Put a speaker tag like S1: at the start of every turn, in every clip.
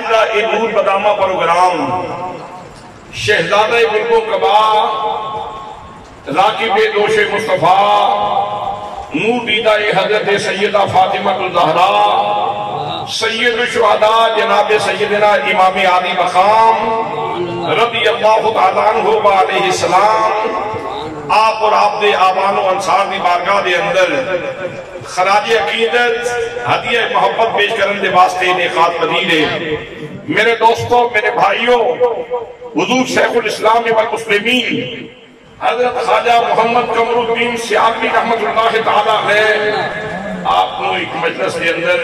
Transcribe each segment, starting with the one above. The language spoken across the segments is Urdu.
S1: آج دا نور بدامہ پروگرام شہزادہ گلگو کبا راکب دوش مصطفیٰ نور دیدہ حضرت سیدہ فاطمہ الزہرا سید الشہداء جناب سیدنا امام عالی مقام رضی اللہ تعالیٰ عنہ علیہ السلام آپ اور آپ دے آبان و انصار دی بارگاہ دے اندر خراج عقیدت ہدیہ محبت پیش کرن دے واسطے انعقاد پذیر ہے۔ میرے دوستوں، میرے بھائیوں، حضور شیخ الاسلام والمسلمین حضرت خواجہ محمد قمر الدین سیالوی رحمت اللہ تعالیٰ ہے آپ کو ایک مجلس کے اندر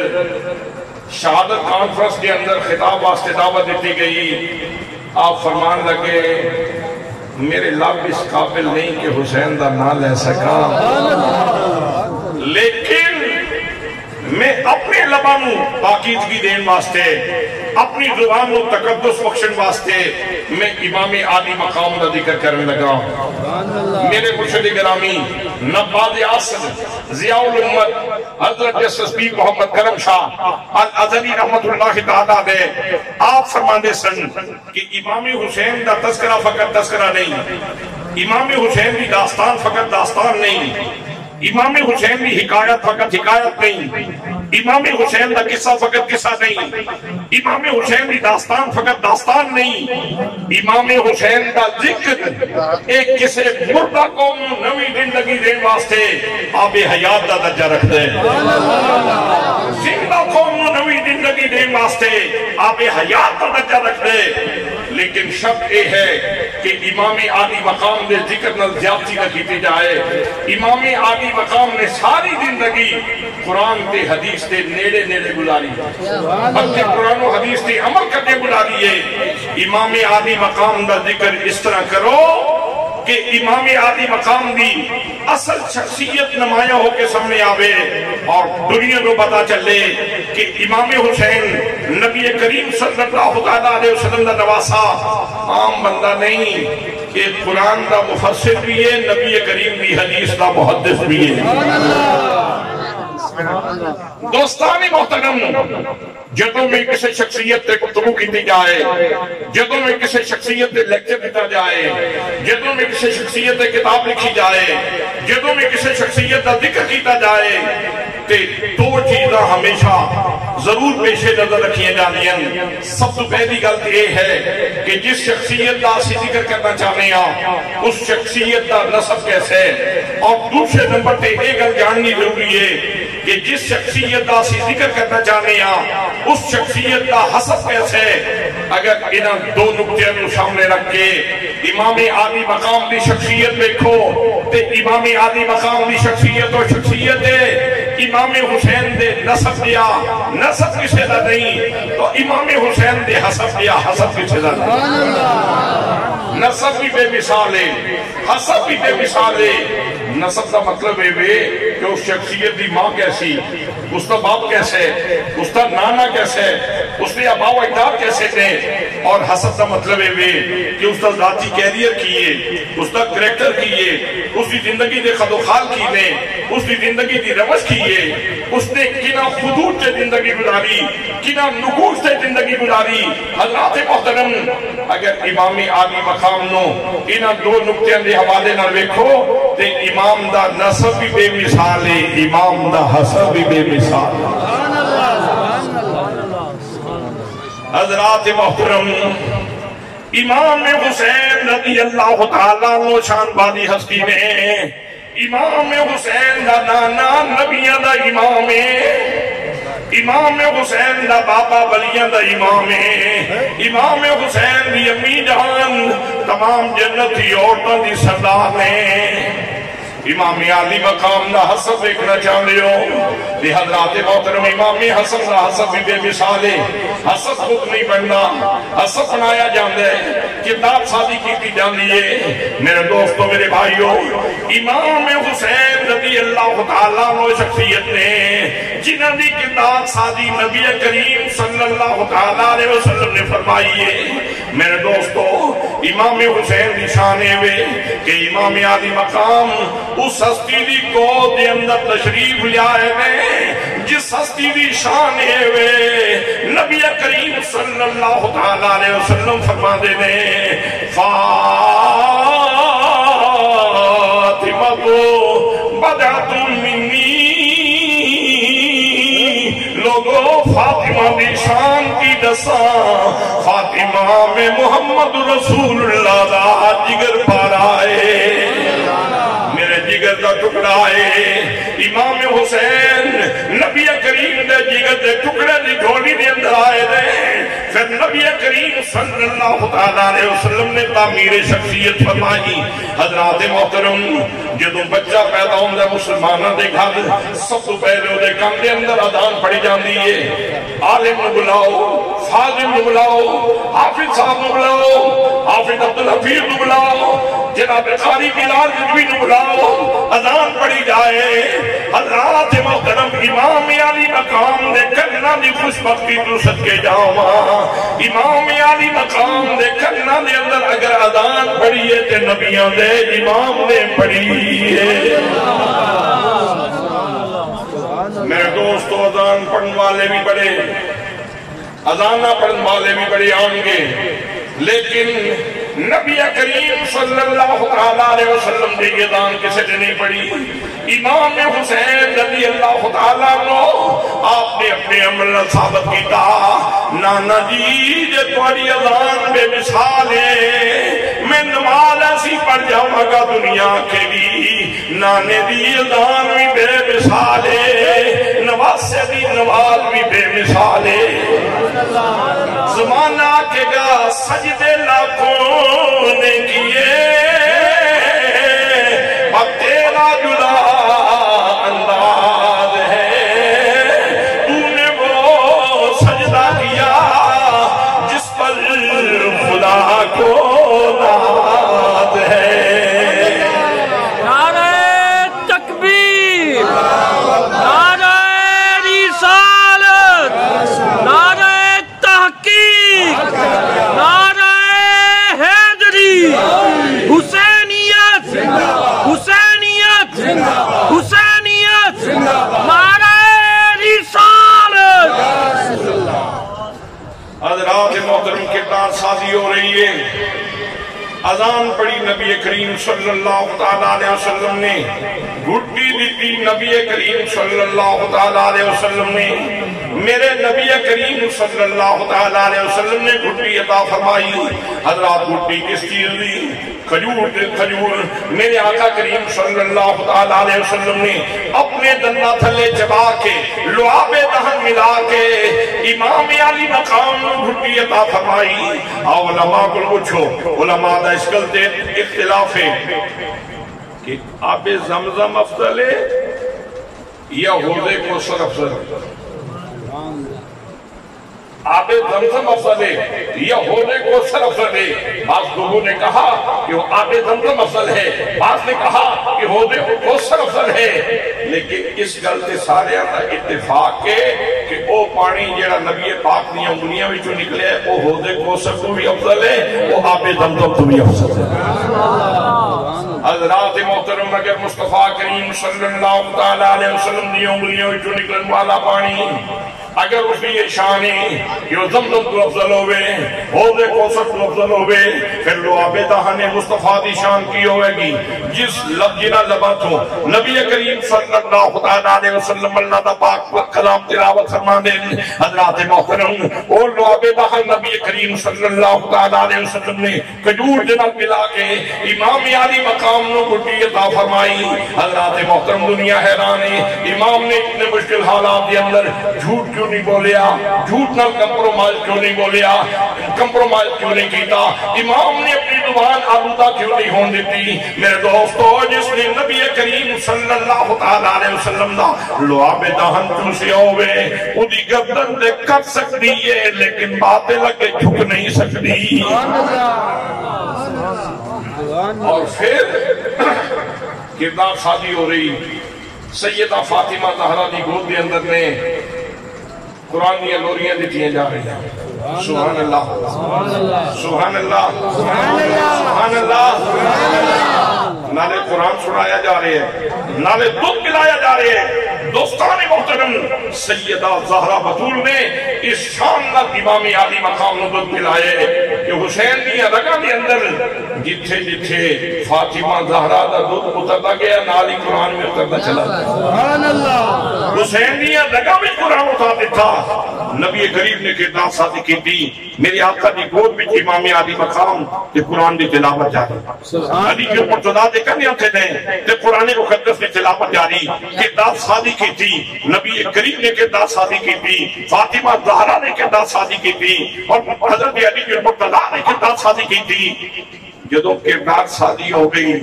S1: شہادت کانفرنس کے اندر خطاب واسطے دعوت دیتی گئی۔ آپ فرمان لگے میرے لب اس قابل نہیں کہ حسین دا نہ لے سکا، لیکن میں اپنے لبانوں پاکیزگی دین واسطے، اپنی زبان و تقدس بخشن واسطے میں امام عالی مقام کا ذکر کرنے لگا۔ میرے مرشد گرامی نباد عصر ضیاء الامت حضرت SSP محمد کرم شاہ الازہری رحمت اللہ تعالیٰ دے آپ فرماندے سن کہ امام حسین دا تذکرہ فقط تذکرہ نہیں، امام حسین دی داستان فقط داستان نہیں، امام حسین دی حکایت فقط حکایت نہیں، امام حسین دا قصہ فقط قصہ نہیں، امام حسین دی داستان فقط داستان نہیں، امام حسین دا ذکر ایک کسے مردہ قوم نوی زندگی دین واسطے آب حیات دا درجہ رکھ دے، زندہ قوم نوی زندگی دین واسطے آب حیات دا درجہ رکھ دے۔ لیکن شرط یہ ہے کہ امام عالی مقام دے ذکر نال زیادتی نہ کیتی جائے۔ امام عالی مقام نے ساری زندگی قرآن تے حدیث تے نیڑے نیڑے گزاری، بلکہ قرآن و حدیث تے عمل کرنے گزاری ہے۔ امام عالی مقام دا ذکر اس طرح کرو کہ امام عالی مقام دی اصل شخصیت نمایاں ہو کے سامنے آوے اور دنیا کو پتا چلے کہ امام حسین نبی کریم صلی اللہ علیہ وسلم دا نواسا عام بندہ نہیں، کہ قرآن دا مفسر بھی ہے، نبی کریم دی حدیث دا محدث بھی ہے۔ دوستانی محترم، جدوں میں کسی شخصیت تے گفتگو کی جائے، جدوں میں کسی شخصیت تے لیکچر دیتا جائے، جدوں میں کسی شخصیت تے کتاب لکھی جائے، جدوں میں کسی شخصیت کا ذکر کیتا جائے تے دو چیزاں ہمیشہ ضرور پیش نظر رکھیے جانیاں۔ سب تو پہلی غلط یہ ہے کہ جس شخصیت کا اسی ذکر کرنا چاہنے ہیں اس شخصیت کا نسب کیسے، اور دوسرے نمبر تے ایک گل جاننی ضروری ہے کہ جس شخصیت کا اسی ذکر کرنا چاہنے ہیں اس شخصیت کا حسب کیسے۔ اگر انہاں دو نقطے کو سامنے رکھ کے امام عالی مقام دی شخصیت دیکھو تے امام عالی مقام دی شخصیت و شخصیت امام حسین دے نسب دیا نسب کسے دا نہیں، تو امام حسین دے حسب دیا حسب کسے دا نہیں۔ نسب بھی بے مثال ہے، حسب بھی بے مثال ہے۔ نسب کا مطلب ہے کہ اس شخصیت دی ماں کیسی، اس کا باپ کیسے، اس کا نانا کیسے، اس نے ابا و اجداد کیسے تھے، اور حسب کا مطلب ہے کہ اس کا ذاتی کیریئر کیے، اس کا کریکٹر کیے، اس کی زندگی دے خد و خال کیے، اس کی زندگی دی روش کیے، اس نے کنا خدود سے زندگی گزاری، کنا نقوش سے زندگی گزاری۔ حضرات محترم، اگر امام عالی مقام نو انہاں دو نقطیاں دے حوالے نہ دیکھو تے امام دا نسب بھی بے مثال ہے، امام دا حسب بھی بے مثال ہے۔ حضرات محترم، امام حسین رضی اللہ تعالیٰ عنہ شان والی ہستی میں امام حسین دا نانا نبیوں دا امام ہے، امام حسین دا بابا ولیاں دا امام ہے، امام حسین دی امی جان تمام جنتی عورتوں دی سردار ہے۔ امام عالی مقام دا حسب دیکھنا چاہتے ہو کہ حضرات محترم امام حسن دا حسب بھی بے مثال ہے۔ حسب خود نہیں بننا، حسب بنایا جاندہ ہے، کتاب سازی کی جاندی ہے۔ میرے دوستو، میرے بھائیو، امام حسین رضی اللہ تعالیٰ عنہ شخصیت نے جنہاں دی کتاب سازی نبی کریم صلی اللہ تعالیٰ علیہ وسلم نے فرمائی ہے۔ میرے دوستو، امام حسین دی شان ہے کہ امام عالی مقام اس ہستی دی کو دے اندر تشریف لیا ہے جس ہستی دی شان ہے نبی کریم صلی اللہ تعالیٰ علیہ وسلم فرما دے نے فاطمہ کو بدعت منی، لوگو فاطمہ دی شان کی دساں، فاطمہ میں محمد رسول اللہ دا جگر پارا ہے، میرے جگر دا ٹکڑا ہے۔ امام حسین نبی کریم دے جگر دے ٹکڑے دی جھولی دے اندر آئے دے، پھر نبی کریم صلی اللہ علیہ وسلم نے تعمیر شخصیت فرمائی۔ حضرات محترم، جدوں بچہ پیدا ہوندہ مسلمانوں دے گھر، سب تو پہلے دے کام دے اندر اذان پڑھی جاندی ہے، عالم نو بلاؤ، فاضل نو بلاؤ، حافظ صاحب نو بلاؤ، حافظ عبدالحفیظ نو بلاؤ، جناب قاری بلال رضوی نو بلاؤ، اذان پڑھی جائے۔ حضرات محترم، امام علی مقام دے کرنا دی خوش بختی تو صدقے جاواں، امام علی مقام دے کرنا دے اندر اگر اذان پڑھیے تے نبیوں دے امام نے پڑھیے۔ میرے دوستو، اذان پڑھن والے بھی بڑے، اذان نہ پڑھن والے بھی بڑے آن گے، لیکن نبی کریم صلی اللہ علیہ وسلم دی اذان کسے نے نہیں پڑھی۔ امام حسین رضی اللہ تعالیٰ عنہ آپ نے اپنے عمل ثابت کیتا، نانا جی جے تمہاری اذان بے مثال ہے، میں نماز ایسی پڑھ جاؤں گا دنیا کے لیے، نانے دی اذان بھی بے مثال ہے، نواسے دی نواز بھی بے مثال ہے۔ زمانہ کے گا سجدے لاکھوں نے کیے، اب تیرا جدا انداز ہے، تو نے وہ سجدہ کیا جس پر خدا کو ناز ہے۔
S2: نعرہ تکبیر، نعرہ رسالت، نعرہ تحقیق، نعرہ حیدری، حسینیت، حسینیت، حسینیت، نعرہ رسالت۔
S1: حضرات محترم، کردار سازی ہو رہی ہے۔ اذان پڑھی نبی کریم صلی اللہ علیہ وسلم نے، گھٹی دیتی نبی کریم صلی اللہ علیہ وسلم نے، میرے نبی کریم صلی اللہ علیہ وسلم نے گھٹی عطا فرمائی۔ حضرات گھٹی کس چیز دی؟ کھجور میرے آقا کریم صلی اللہ علیہ وسلم نے اپنے دندہ تھلے چبا کے لعاب دہن ملا کے امام علی مقام گھٹی عطا فرمائی۔ علماء کو پوچھو، علماء دا اس گلتے اختلاف ہے کہ آب زمزم افضل ہے یا حوضے کو سر افضل ہے؟ آب زمزم افضل ہے یا حوضے کو سر افضل ہے؟ بعض لوگوں نے کہا کہ وہ آب زمزم افضل ہے، بعض نے کہا کہ حوضے کو سر افضل ہے، لیکن اس گلتے سارے اندر اتفاق ہے کہ وہ پانی جیڑا نبی پاک دیا انگلیاں بھی جو نکلے ہے وہ حوضے کو سر کو بھی افضل ہے، وہ آب زمزم تو بھی افضل ہے۔ حضرات محترم، اگر مصطفیٰ کریم صلی اللہ علیہ وسلم دیا انگلیاں بھی جو نکلن والا پانی اگر اس کی یہ شان ہے کہ وہ زمزم تو افضل ہوئے، حوض کوثر تو افضل ہوئے، پھر لعاب دہن مصطفیٰ دی شان کی ہوئے گی جس لفظ جنا لبت ہو نبی کریم صلی اللہ علیہ وسلم اللہ دا پاک کلام تلاوت فرما دیں۔ حضرات محترم، اور لعاب دہن نبی کریم صلی اللہ علیہ وسلم نے کھجور جنا ملا کے امام علی مقام نو گھٹی عطا فرمائی۔ حضرات محترم، دنیا حیران ہے، امام نے اتنے مشکل حالات کے اندر جھوٹ کیوں نہیں بولیا، جھوٹ نہ کمپرومائز کیوں نہیں بولیا، کمپرومائز کیوں نہیں کیتا، امام نے اپنی زبان آلودہ کیوں نہیں ہون دیتی؟ میرے دوستو، جس نے نبی کریم صلی اللہ علیہ وسلم دا لعاب دہن چوسیا ہوئے، وہ دی گردن دے کر سکتی ہے لیکن باتیں لگے جھک نہیں سکتی۔ اور پھر کردار شادی ہو رہی، سیدہ فاطمہ زہرا دی گود دے اندر نے قرآن دیا لوریاں دیتیاں جا رہی ہیں۔ سبحان اللہ، سبحان اللہ، سبحان اللہ۔ نالے قرآن سنایا جا رہے ہیں، نالے دودھ پلایا جا رہے ہیں، دوستان محترم سیدہ زہرا بطول نے اس شاندار امام عالی مقام نبوت ملائے کہ حسین دیا رگا دے اندر جتھے جتھے فاطمہ زہرا دا دودھ اترتا گیا نالی قرآن میں اترتا چلا سبحان اللہ حسین دیا رگا میں قرآن اتار دیتا نبی کریم نے کردار سازی کی تھی میری آقا دی گود میں امام عالی مقام کہ قرآن دی تلاوت جاری علی جو مرتضیٰ دے کرنے ہوتے دیں کہ قرآن مقدس دی تلاوت جاری کردار سازی کی تھی نبی کریم نے کردار سازی کی تھی فاطمہ زہرا نے کردار سازی کی تھی اور حضرت علی جو مرتضیٰ نے کردار سازی کی تھی جدوں کردار سازی ہو گئی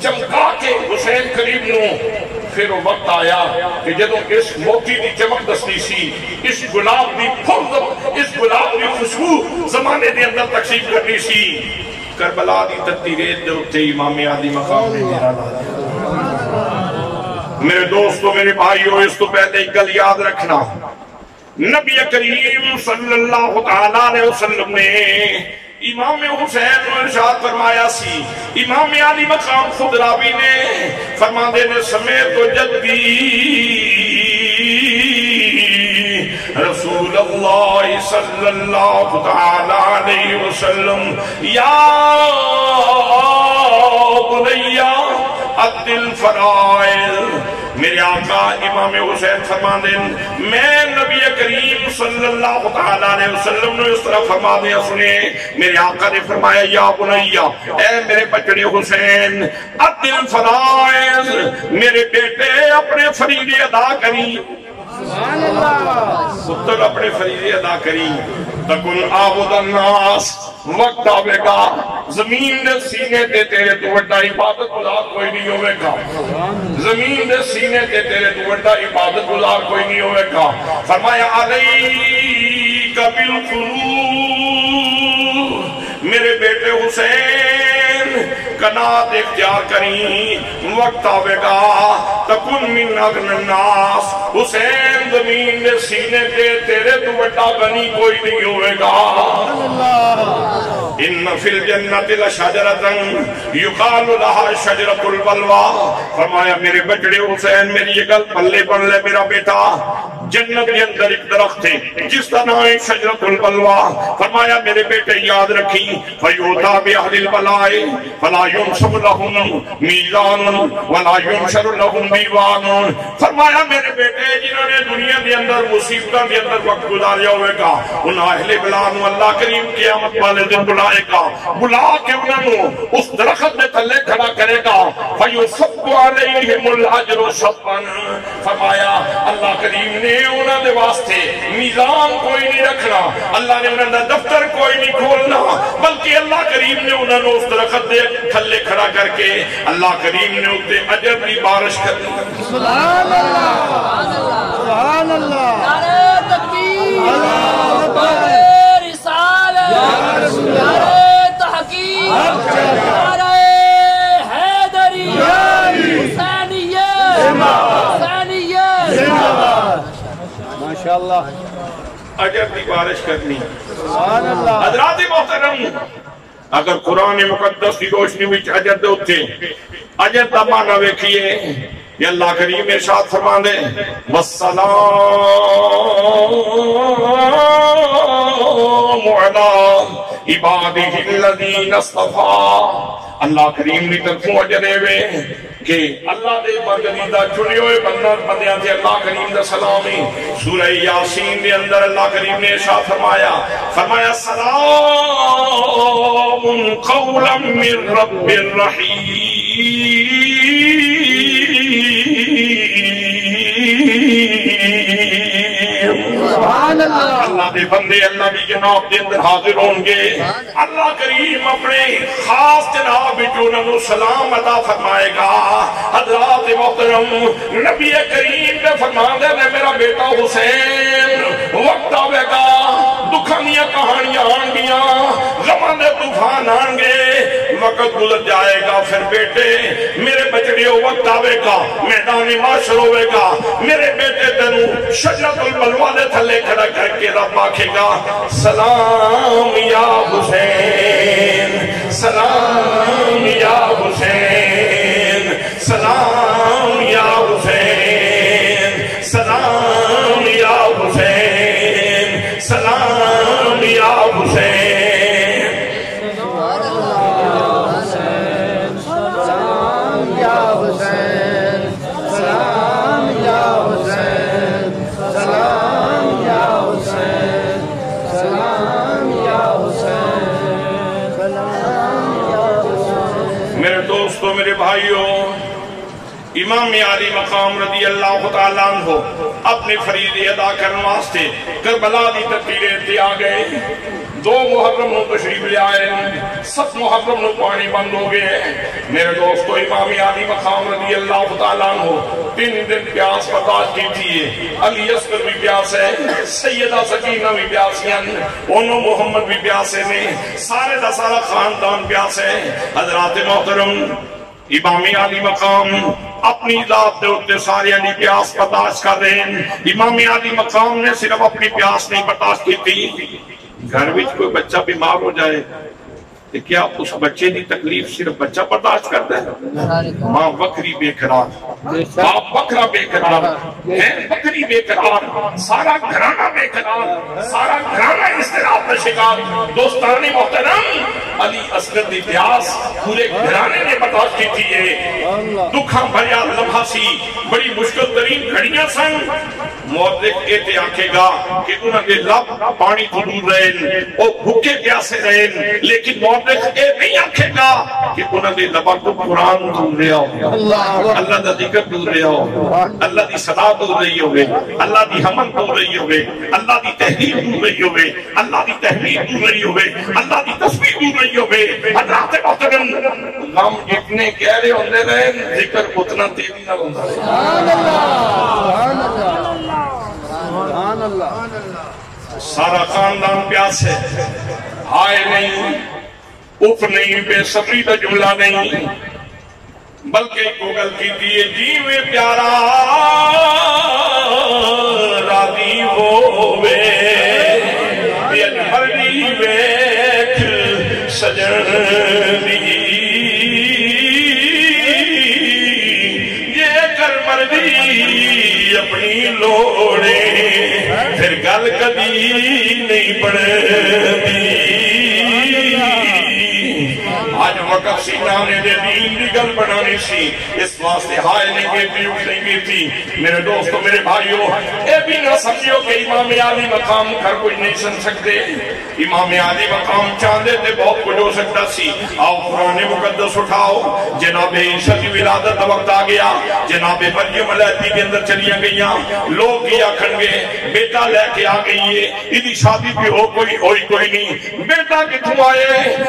S1: چمکا کے حسین کریم نو پھر وقت آیا کہ جدوں اس موتی دی چمک دسنی سی اس گلاب دی پھر اس گلاب دی خوشبو زمانے دے اندر تقسیم کرنی سی کربلا دی تتی ریت دے اتے امام عالی مقام نے میرا میرے دوستو میرے بھائیو اس تو پہلے ایک گل یاد رکھنا نبی کریم صلی اللہ علیہ وسلم نے امام حسین کو ارشاد فرمایا سی امام عالی مقام خود راوی نے فرما دینے سمیت و جدی رسول اللہ صلی اللہ علیہ وسلم یا بنیہ عدل فرائض میرے آقا امام حسین فرما دیں میں نبی کریم صلی اللہ علیہ وسلم نے اس طرح فرما دیا سنے میرے آقا نے فرمایا یا بنیہ اے میرے بچڑے حسین عدل فرائض میرے بیٹے اپنے فریضے ادا کریں سبحان اللہ پتر اپنے فریضے ادا کریں تکن عابد الناس وقت آوے گا زمین دے سینے تے تیرے تو وڈا عبادت گزار کوئی نہیں ہوئے گا زمین دے سینے تے تیرے تو وڈا عبادت گزار کوئی نہیں ہوئے گا فرمایا علیک بالقلوب میرے بیٹے حسین قناعت اختیار کریں وقت آوے گا تکن من اغن الناس حسین زمین دے سینے تے تیرے تو وڈا غنی کوئی نہیں ہوئے گا ان فی الجنت لشجرۃ یقال لها شجرۃ البلوى فرمایا میرے بچڑے حسین میری یہ گل پلے پڑھ لے میرا بیٹا جنت کے اندر ایک درخت ہے جس کا نام ہے شجرۃ البلوى فرمایا میرے بیٹے یاد رکھیں فیوتا باہل البلاء فلا ينصب لهم میزان ولا ينشر لهم دیوان فرمایا میرے بیٹے جنہوں نے دنیا کے اندر مصیبتوں کے اندر وقت گزاریا ہوئے گا ان اہل بلاء نو اللہ کریم قیامت والے دن بلائے گا بلا کے انہوں اس درخت میں تھلے کھڑا کرے گا فیصب علیہم الاجر صبا فرمایا اللہ کریم نے انہوں نے واسطے میزان کوئی نہیں رکھنا اللہ نے انہوں نے دفتر کوئی نہیں کھولنا بلکہ اللہ کریم نے انہوں نے اس درخت دے تھلے کھڑا کر کے اللہ کریم نے اسے اجر کی بارش کرنی
S3: سبحان اللہ سبحان اللہ نعرہ تکبیر اللہ اکبر رسالت نعرہ تحقیق نعرہ حیدری حسینیت حسینیت ماشاءاللہ
S1: اجر کی بارش کرنی
S3: سبحان اللہ
S1: حضرات محترم اگر قرآن مقدس کی روشنی میں اجر دے ہوتے اجر دا معنی ویکھیے یہ اللہ کریم ارشاد فرما دے والسلام علی عبادہ الذین اصطفیٰ اللہ کریم نے طرفوں اجرے ہوئے کہ اللہ دے برگزیدہ چنے ہوئے بندیاں تھے اللہ کریم دا سلامی سورہ یاسین دے اندر اللہ کریم نے ارشاد فرمایا سلام قولا من رب الرحیم
S3: سبحان اللہ
S1: اللہ دے بندے اللہ کی جناب دے اندر حاضر ہوں گے اللہ کریم اپنے خاص جناب انہوں سلام عطا فرمائے گا حضرات محترم نبی کریم نے فرما دے میرا بیٹا حسین وقت آوے گا دکھانیاں کہانیاں آن گیا غمان طوفان آن گے وقت گزر جائے گا پھر بیٹے میرے بچڑیوں وقت آوے گا میدان معاشر ہوئے گا میرے بیٹے تنو شجرۃ البلوى دے تھلے کھڑا کر کے رب آکھے گا سلام یا حسین سلام یا حسین سلام بھائیوں، امام علی مقام رضی اللہ تعالیٰ عنہ اپنے فریضے ادا کرنے واسطے کربلا دی تکبیریں تے آ گئے۔ 2 محرم نو تشریف لے آئے، 7 محرم نو پانی بند ہو گئے۔ میرے دوستو، امام علی مقام رضی اللہ تعالیٰ عنہ 3 دن پیاس برداشت کی تھی۔ علی اصغر بھی پیاس ہے، سیدہ سکینہ بھی پیاسی ہیں، انہوں محمد بھی پیاسے نے، سارے دا سارا خاندان پیاس ہے۔ حضرات محترم، امام علی مقام اپنی ذات دے اتے سارے علی پیاس برداشت کر رہے ہیں۔ امام علی مقام نے صرف اپنی پیاس نہیں برداشت کی تھی، گھر میں کوئی بچہ بیمار ہو جائے کہ کیا اس بچے کی تکلیف صرف بچہ برداشت کرتا ہے؟ ماں بکری بے قرار، باپ بکرا بے قرار، بکری بے قرار، سارا گھرانہ بے قرار، سارا گھرانہ اضطراب کا شکار۔ دوستان محترم، علی اصغر دی پیاس پورے گھرانے نے برداشت کی تھی۔ دکھاں بھریا لمحہ سی، بڑی مشکل ترین گھڑیاں سن۔ مورخ کہتے آکھے گا کہ انہوں نے لب پانی تو دور رہے، وہ بھوکے پیاسے رہے، لیکن مورخ اے نہیں آکھے گا کہ انہوں نے لبا کو قرآن دور رہا ہو، اللہ دا ذکر دور رہا ہو، اللہ دی صدا دور رہی ہوئے، اللہ دی حمد دور رہی ہوئے، اللہ دی تحریر دور رہی ہوئے، اللہ دی تحریر دور رہی ہوئے، اللہ دی تسبیح دور رہی ہوئے۔ حضرات محترم، غم جتنے گہرے ہوندے رہے، ذکر اتنا تیزی نہ ہوتا رہے۔
S3: سبحان اللہ، سبحان اللہ۔
S1: سارا خاندان پیاس ہے، ہائے نہیں، اف نہیں، بے صبری دا جملہ نہیں، بلکہ گوگل کی دیئے جیوے پیارا راضی ہووے، یہ مرضی ویکھ سجن دی، یہ کر مرضی اپنی لوڑے، پھر گل کدی نہیں بڑھتی۔ آج وقت سی نانے دے دین دی گل بنانی سی، اس واسطے ہائے نے کہتی اٹھ نہیں کی تھی۔ میرے دوستو، میرے بھائیو، اے بھی نہ سمجھو کہ امام علی مقام کر کچھ نہیں سن سکتے۔ امام علی مقام چاندے تھے بہت کچھ ہو سکتا سی۔ آؤ قرآن مقدس اٹھاؤ، جناب عیسیٰ کی ولادت وقت آ گیا، جناب مریم علیہ کے اندر چلیاں گئیاں، لوگ یہ آکھن گے بیٹا لے کے آ گئی ہے، ادھی شادی بھی ہو کوئی نہیں، بیٹا کتوں آئے؟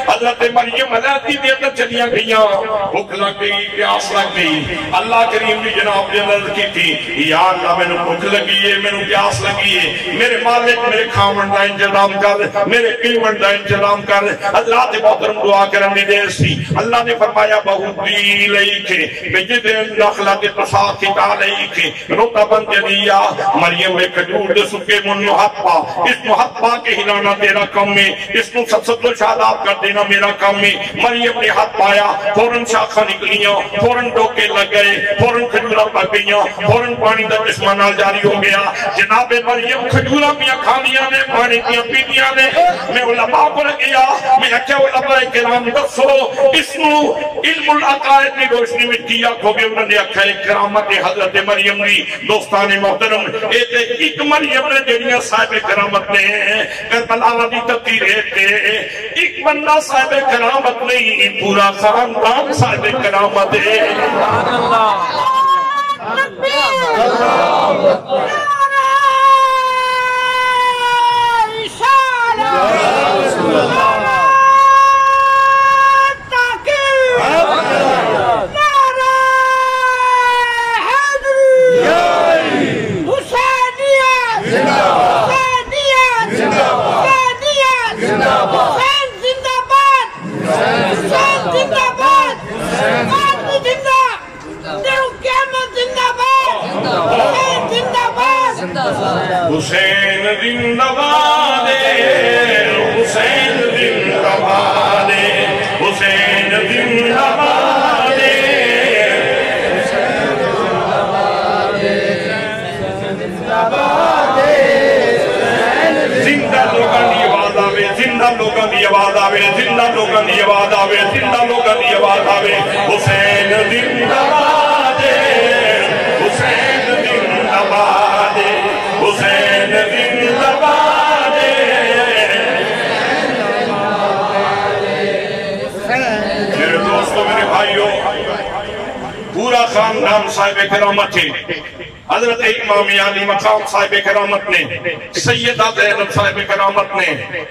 S1: حضرت مریم علیہ کے اندر چلیاں گئیاں، بھوک لگ گئی، پیاس لگ گئی۔ اللہ کریم نے جناب نے عرض کی تھی، یا اللہ میں نے بھوک لگی ہے، میں نے پیاس لگی ہے، میرے مالک میرے کھاون دا انتظام کر، میرے پیون دا انتظام کر۔ حضرات محترم دعا کرنے دے سی، اللہ نے فرمایا بہودی لئیکے بجد نخلت تساقط علیکے رطبا جنیا، مریم میں کھجور دے سکے من محبا، اس محبا کے ہلانا تیرا کم میں، اس کو ست و شاداب کر دینا میرا کم میں۔ مریم نے ہاتھ پایا، فوراں شاخہ نکلیاں، فوراں ڈوکے لگ گئے، فوراں کھجورہ پک گئیاں، فوراں پانی دا چشمہ نال جاری ہو گیا۔ جناب مریم کھجورہ میاں کھانیاں نے، پانی میاں پیدیاں نے۔ میں علماء کو لگیا، میں کیا علماء کرام دسو اس نو علم العقائد کی روشنی میں کیا کھوگے؟ انہوں نے اکھا کرامت حضرت مریم دی۔ دوستان محترم، ایک مریم نے جنیاں صاحب کرامت نے کربلا دی تقریر تے ایک بندہ صاحب کرامت نہیں، پورا خاندان صاحب کرامت ہے۔ حسین زندہ باد، حسین زندہ باد، حسین زندہ باد، زندہ لوگاں دی آواز آوے، زندہ لوگاں دی آواز آوے، زندہ لوگاں دی آواز آوے، زندہ لوگاں دی آواز آوے، حسین زندہ باد، حسین زندہ باد، حسین زندہ باد۔ میرے دوستو، میرے بھائیوں، مقام صاحب کرامت تھے، حضرت امام علی مقام صاحب کرامت نے، سیدہ زینب صاحب کرامت نے،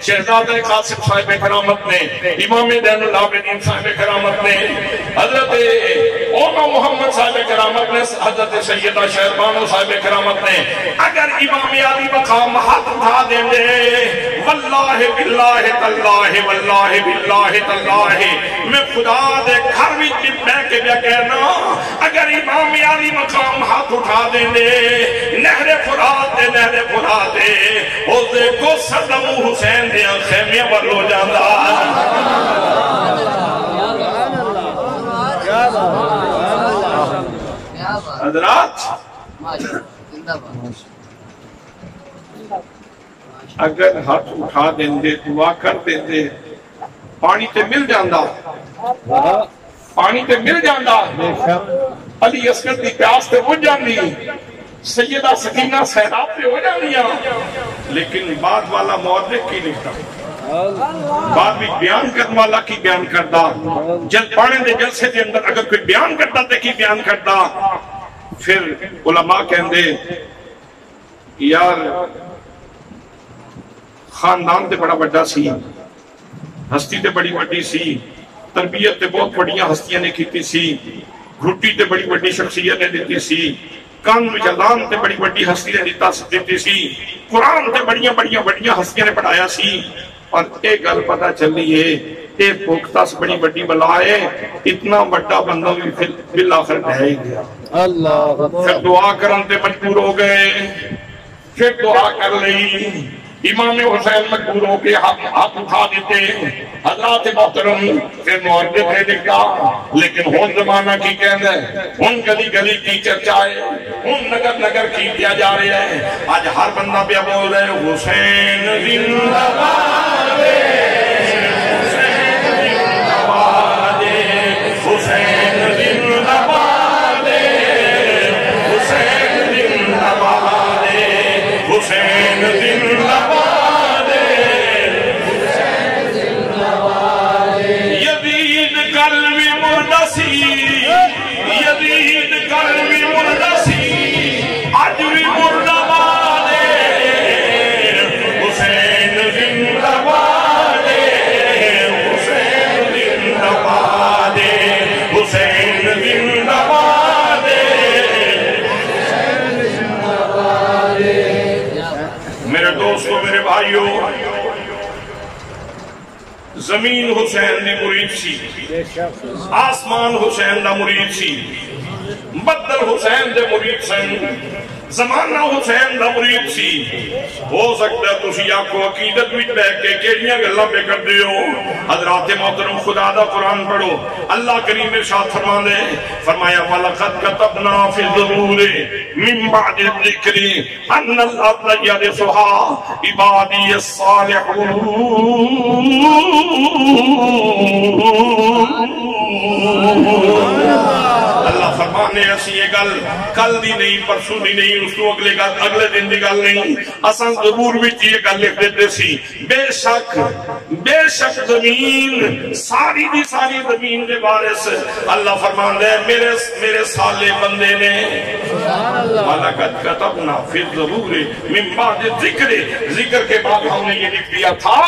S1: شہزادہ قاسم صاحب کرامت نے، امام زین العابدین صاحب کرامت نے، حضرت اوما محمد صاحب کرامت نے، حضرت سیدہ شہربانو صاحب کرامت نے، اگر امام علی مقام ہاتھ اٹھا دیں گے، واللہ باللہ تاللہ واللہ باللہ تاللہ، میں خدا دے گھر بھی بہ کے بیا کہنا، اگر امام علی مقام ہاتھ اٹھا دیں گے، نہر فرات دے اس دے کو صدم حسین دے خیمیاں پر لو جاندہ۔ حضرات اگر ہاتھ اٹھا دیں دے، دعا کر دیں دے، پانی تے مل جاندہ، پانی تے مل جاندہ، علی اصغر دی پیاس تے بجھ جاندی، سیدہ سکینہ سیراب پہ ہو جاندیاں، لیکن بعد والا مورخ کی لکھتا، بعد بھی بیان کرنے والا کی بیان کردہ، جل پڑھنے دے جلسے دے اندر اگر کوئی بیان کرتا تے کی بیان کردہ، پھر علماء کہندے یار خاندان تے بڑا بڑا سی، ہستی تے بڑی بڑی سی، تربیت تے بہت بڑیاں ہستیاں نے کیتی سی، گھٹی تے بڑی بڑی شخصیت نے دیتی سی، کان جلان تے بڑی بڑی ہستی نے دیتی سی، قرآن تے بڑیاں ہستیاں نے پڑھایا سی، اور ایک گل پتہ چلی ہے ایک پوکھتا سے بڑی بڑی بلائے، اتنا بڑا بندہ بھی بالآخر ڈھائی گیا، پھر دعا کرن تے مجبور ہو گئے، پھر دعا کر لئی، امام حسین مجبور ہو کے ہاتھ اٹھا دیتے، حضرات محترم پھر مورخ نے لکھا، لیکن ہون زمانہ کی کہنا ہے، ہون گلی گلی کی چرچائے، ہون نگر نگر کی کیا جا رہے ہیں، آج ہر بندہ پہ بول رہے ہیں حسین زندہ باد، حسین زندہ باد، حسین زندہ باد، حسین زندہ باد، حسین زندہ باد، یزید قلبی مردسی، یزید قلبی مردسی، آج بھی مردہ باد، حسین زندہ باد، حسین زندہ باد، حسین زندہ باد، میرے دوستو میرے بھائیو، زمین حسین دی مرید سی، آسمان حسین دا مرید سی، بدل حسین دے مرید سن، زمانہ حسین دا مرید سی، ہو سکتا ہے تسی آنکھو عقیدت وچ بیٹھ کے کیڑیاں گلاں پہ کر دیو، حضرات محترم خدا دا قرآن پڑھو، اللہ کریم ارشاد فرمانے، فرمایا وَلَقَدْ كَتَبْنَا فِي الزُّبُورِ مِن بَعْدِ الذِّكْرِ أَنَّ الْأَرْضَ يَرِثُهَا عِبَادِيَ الصَّالِحُونَ۔ اللہ فرمانے ایسی یہ گل کل دی نہیں، پرسوں دی نہیں، اس تو اگلے دن دی گل نہیں، اساں ضرور بھی یہ گل لکھ دیتے سی، بے شک زمین ساری دی ساری زمین دے وارث اللہ فرماندہ ہے میرے سالے بندے نے، وَلَقَدْ كَتَبْنَا فِي الزُّبُورِ مِن بَعْدِ الذِّكْرِ، ذکر کے بعد ہم نے یہ لکھ دیا تھا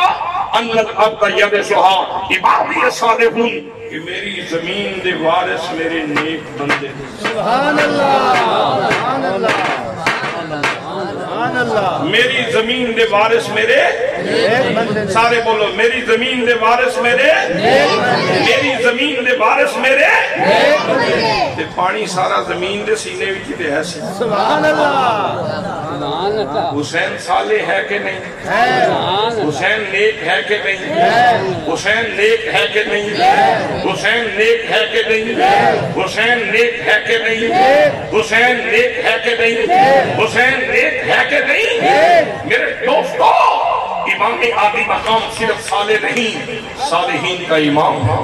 S1: أَنَّ الْأَرْضَ يَرِثُهَا عِبَادِيَ الصَّالِحُونَ، کہ میری زمین دے وارث میرے نیک بندے۔ سبحان اللہ، سبحان اللہ، سبحان اللہ، میری زمین دے وارث میرے نیک بندے، سارے بولو میری زمین دے وارث میرے نیک بندے، میری زمین دے وارث میرے نیک بندے، تے پانی سارا زمین دے سینے وچ تے ہے سی۔ سبحان اللہ، حسین صالح ہے کہ نہیں ہے، حسین نیک ہے کہ نہیں ہے، حسین نیک ہے کہ نہیں ہے، حسین نیک ہے کہ نہیں ہے، حسین نیک ہے کہ نہیں ہے، حسین نیک ہے کہ نہیں ہے، حسین نیک ہے کہ نہیں ہے۔ میرے دوستو امام عالی مقام صرف صالح نہیں، صالحین کا امام ہے،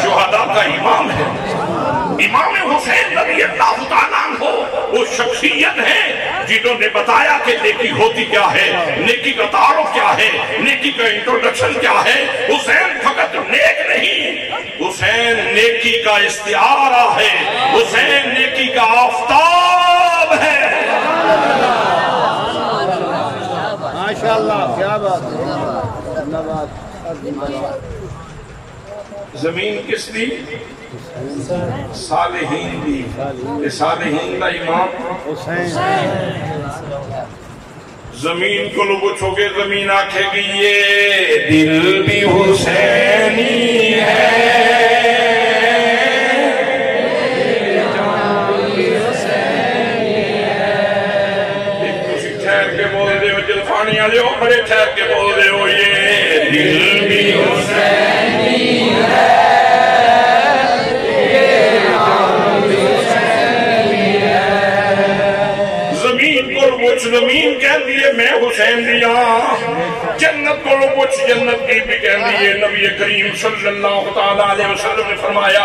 S1: شہداء کا امام ہے۔ امام حسین رضی اللہ تعالیٰ عنہ وہ شخصیت ہے جنہوں نے بتایا کہ نیکی ہوتی کیا ہے، نیکی کا تعارف کیا ہے، نیکی کا انٹروڈکشن کیا ہے۔ حسین فقط نیک نہیں، حسین نیکی کا استعارہ ہے، حسین نیکی کا آفتاب ہے۔
S3: ماشاءاللہ، کیا بات ہے،
S1: زمین کس دی؟ صالحین دی۔ صالحین دا امام
S3: حسین۔
S1: زمین کو لوگ پوچھو گے، زمین آکھے گی یہ دل بھی حسینی ہے، والے ہو، بڑے ٹھہر کے بول رہے ہو، یہ دل بھی حسینی ہے، یہ جان بھی حسینی ہے۔ زمین کو پوچھ، زمین کہہ دیئے میں حسین دیا، جنت کو پوچھ، جنت کی بھی کہہ دیئے۔ نبی کریم صلی اللہ تعالیٰ علیہ وسلم نے فرمایا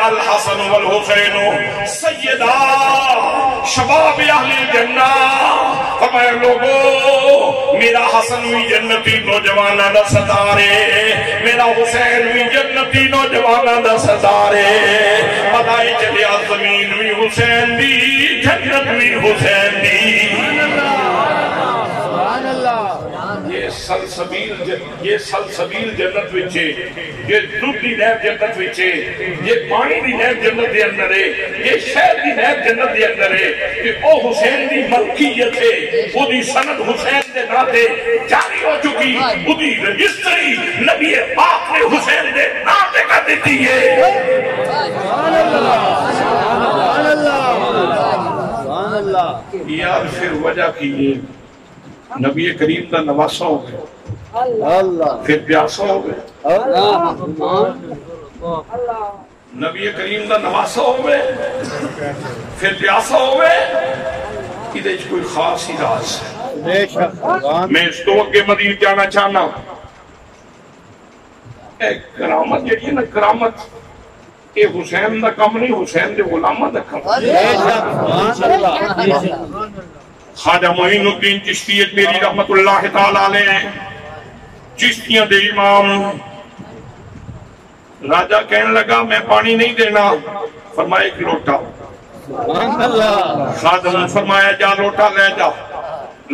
S1: الحسن والحسین سیدہ شباب اہل الجنہ۔ فرمایا لوگو میرا حسن بھی جنتی نوجوانہ دا ستارے، میرا حسین بھی جنتی نوجوانہ دا ستارے۔ پتہ ہی چلیا زمین بھی حسین دی، جنت بھی حسین دی۔
S3: سبحان اللہ۔
S1: یہ سلسبیل جنت وچے، یہ دودھ دی نہر جنت وچے، یہ پانی دی نہر جنت دے اندر ہے، یہ شہد دی نہر جنت دے اندر ہے کہ او حسین دی ملکیت ہے، او دی سند حسین دے ناتے جاری ہو چکی، او دی رجسٹری نبی پاک نے حسین دے ناتے کا دیتی ہے۔
S3: سبحان اللہ، سبحان اللہ، سبحان اللہ۔
S1: یار پھر وجہ کی یہ نبی کریم دا نواسا ہو گئے، پھر پیاسا ہو گئے، نبی کریم دا نواسا ہو گئے پھر پیاسا ہو گئے۔ ادھے کوئی خاص ہی راز ہے۔ میں اس تو اگے مزید جانا چاہنا، کرامت جڑی ہے نا، کرامت یہ حسین دا کم نہیں، حسین دے غلامہ دا کم۔ خواجہ معین الدین چشتی میری رحمت اللہ تعالیٰ علیہ، چشتیاں دے امام۔ راجہ کہنے لگا میں پانی نہیں دینا، فرمایا ایک لوٹا۔ خادم فرمایا جا لوٹا لے جا،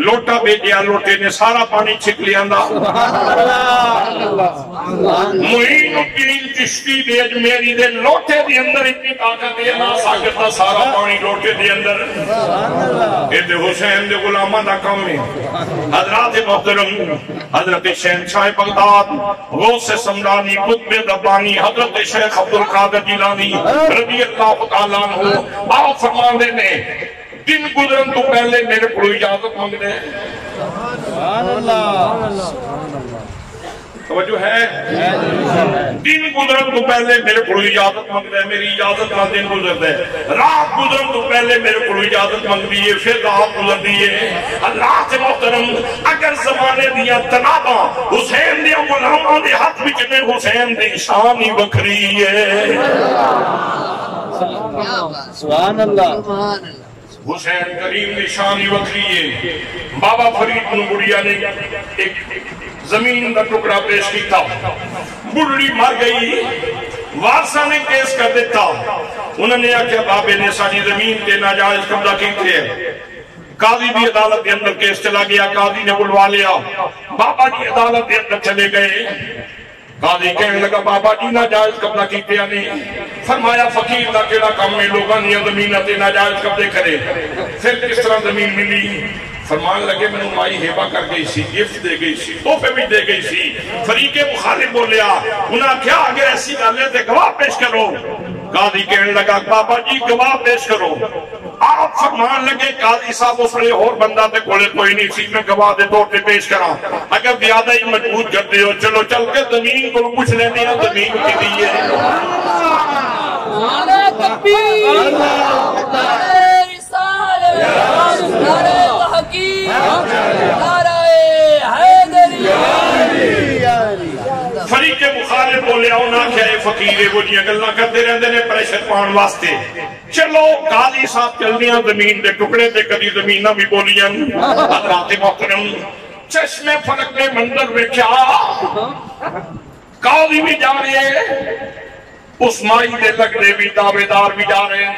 S1: لوٹا بھیجیا، لوٹے نے سارا پانی چھک لیا۔ معین الدین چشتی دے اجمیری دے لوٹے دے اندر اتنی طاقت دے نہ ساکتا سارا پانی لوٹے دے اندر۔ یہ دے حسین دے غلامہ دا کم ہے۔ حضرات محترم، حضرت شہنشاہ بغداد، غوث سمرانی، قطب ربانی، حضرت شیخ عبدالقادر جیلانی رضی اللہ تعالیٰ عنہ آپ فرماندے نے دن گزرن تو پہلے میرے کو اجازت مانگ دے۔ توجہ ہے؟ دن گزرن تو پہلے میرے کو اجازت مانگ دے، میری اجازت کا دن گزر دے۔ رات گزرن تو پہلے میرے کو اجازت مانگ دیئے، پھر رات گزر دیئے۔ اللہ سے محترم، اگر زمانے دیا تناباں حسین دیا غلاماں دے ہاتھ بھی چنے، حسین دے شان ہی بکری ہے۔
S3: سبحان اللہ۔
S1: حسین کریم دی شان ہی بکری ہے۔ بابا فرید بن بڑیا نے ایک زمین دا ٹکڑا پیش کی تھا، بڑی مر گئی، وارثہ نے کیس کر دیتا۔ انہوں نے آکھیا بابے نے ساری زمین کے ناجائز قبضہ کی تھے۔ قاضی بھی عدالت کے اندر کیس چلا گیا، قاضی نے بلوا لیا، بابا جی عدالت کے اندر چلے گئے۔ قاضی کہنے لگا بابا جی ناجائز قبضہ کیتے یا نہیں؟ فرمایا فقیر دا کیڑا کام میں لوگاں نے زمین تے ناجائز قبضے کرے، پھر کس طرح زمین ملی؟ فرمان لگے میں نے مائی ہیبہ کر گئی سی، گفت دے گئی سی، تحفے بھی دے گئی سی۔ فریق مخالف بولیا، انہاں کیا اگر ایسی گل ہے تے گواہ پیش کرو۔ قاضی کہنے لگا بابا جی گواہ پیش کرو۔ آپ فرمان لگے قاضی صاحب اس لئے اور بندہ تے کوئی نہیں سی، میں گواہ دے طور پہ پیش کرا۔ اگر زیادہ ہی مجبور کر دے ہو چلو چل کے زمین کو پوچھ لینے ہیں، زمین کی دیئے۔
S2: نعرہ تکبیر، نعرہ رسالت، نعرہ تحقیق، نعرہ حیدری۔
S1: فریق مخالف بولے انہاں کیا فقیر وہ جی گلاں کرتے رہندے نے پریشر پاؤن واسطے. چلو قاضی صاحب چلدیاں زمین دے ٹکڑے تے کدی زمیناں بھی بولیاں. حضرات محترم چشمے فلک نے منظر ویکھیا قاضی بھی جا رہے ہیں اس مائی دے لگنے بھی دعوے دار بھی جا رہے ہیں.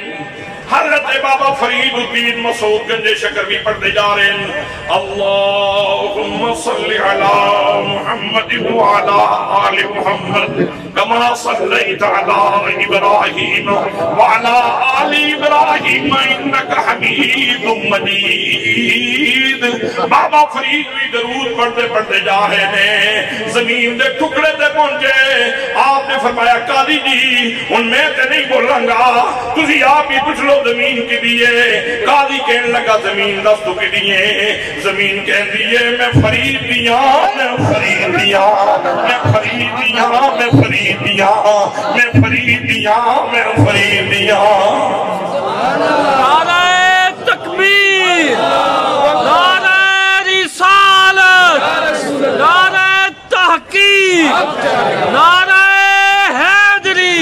S1: حضرت بابا فرید الدین مسعود گنج شکر بھی پڑھتے جا رہے ہیں. اللہم صلی علی محمد وعلی آل محمد کما صلیت علی ابراہیم وعلی آل ابراہیم انک حمید مجید. بابا فرید بھی درود پڑھتے پڑھتے جا رہے ہیں. زمین دے ٹکڑے تے پہنچے. آپ نے فرمایا قاضی جی ان میں تے نہیں بولوں گا تسی آپ ہی پوچھ لو زمین کی دیئے. قاضی کہنے لگا زمین دستو کی دیئے. زمین کہن دیئے میں فرید دیاں میں فرید دیاں میں فرید دیاں میں فرید دیاں میں فرید دیاں میں فرید دیاں.
S4: نعرہ تکبیر، نعرہ رسالت، نعرہ تحقیق، نعرہ حیدری،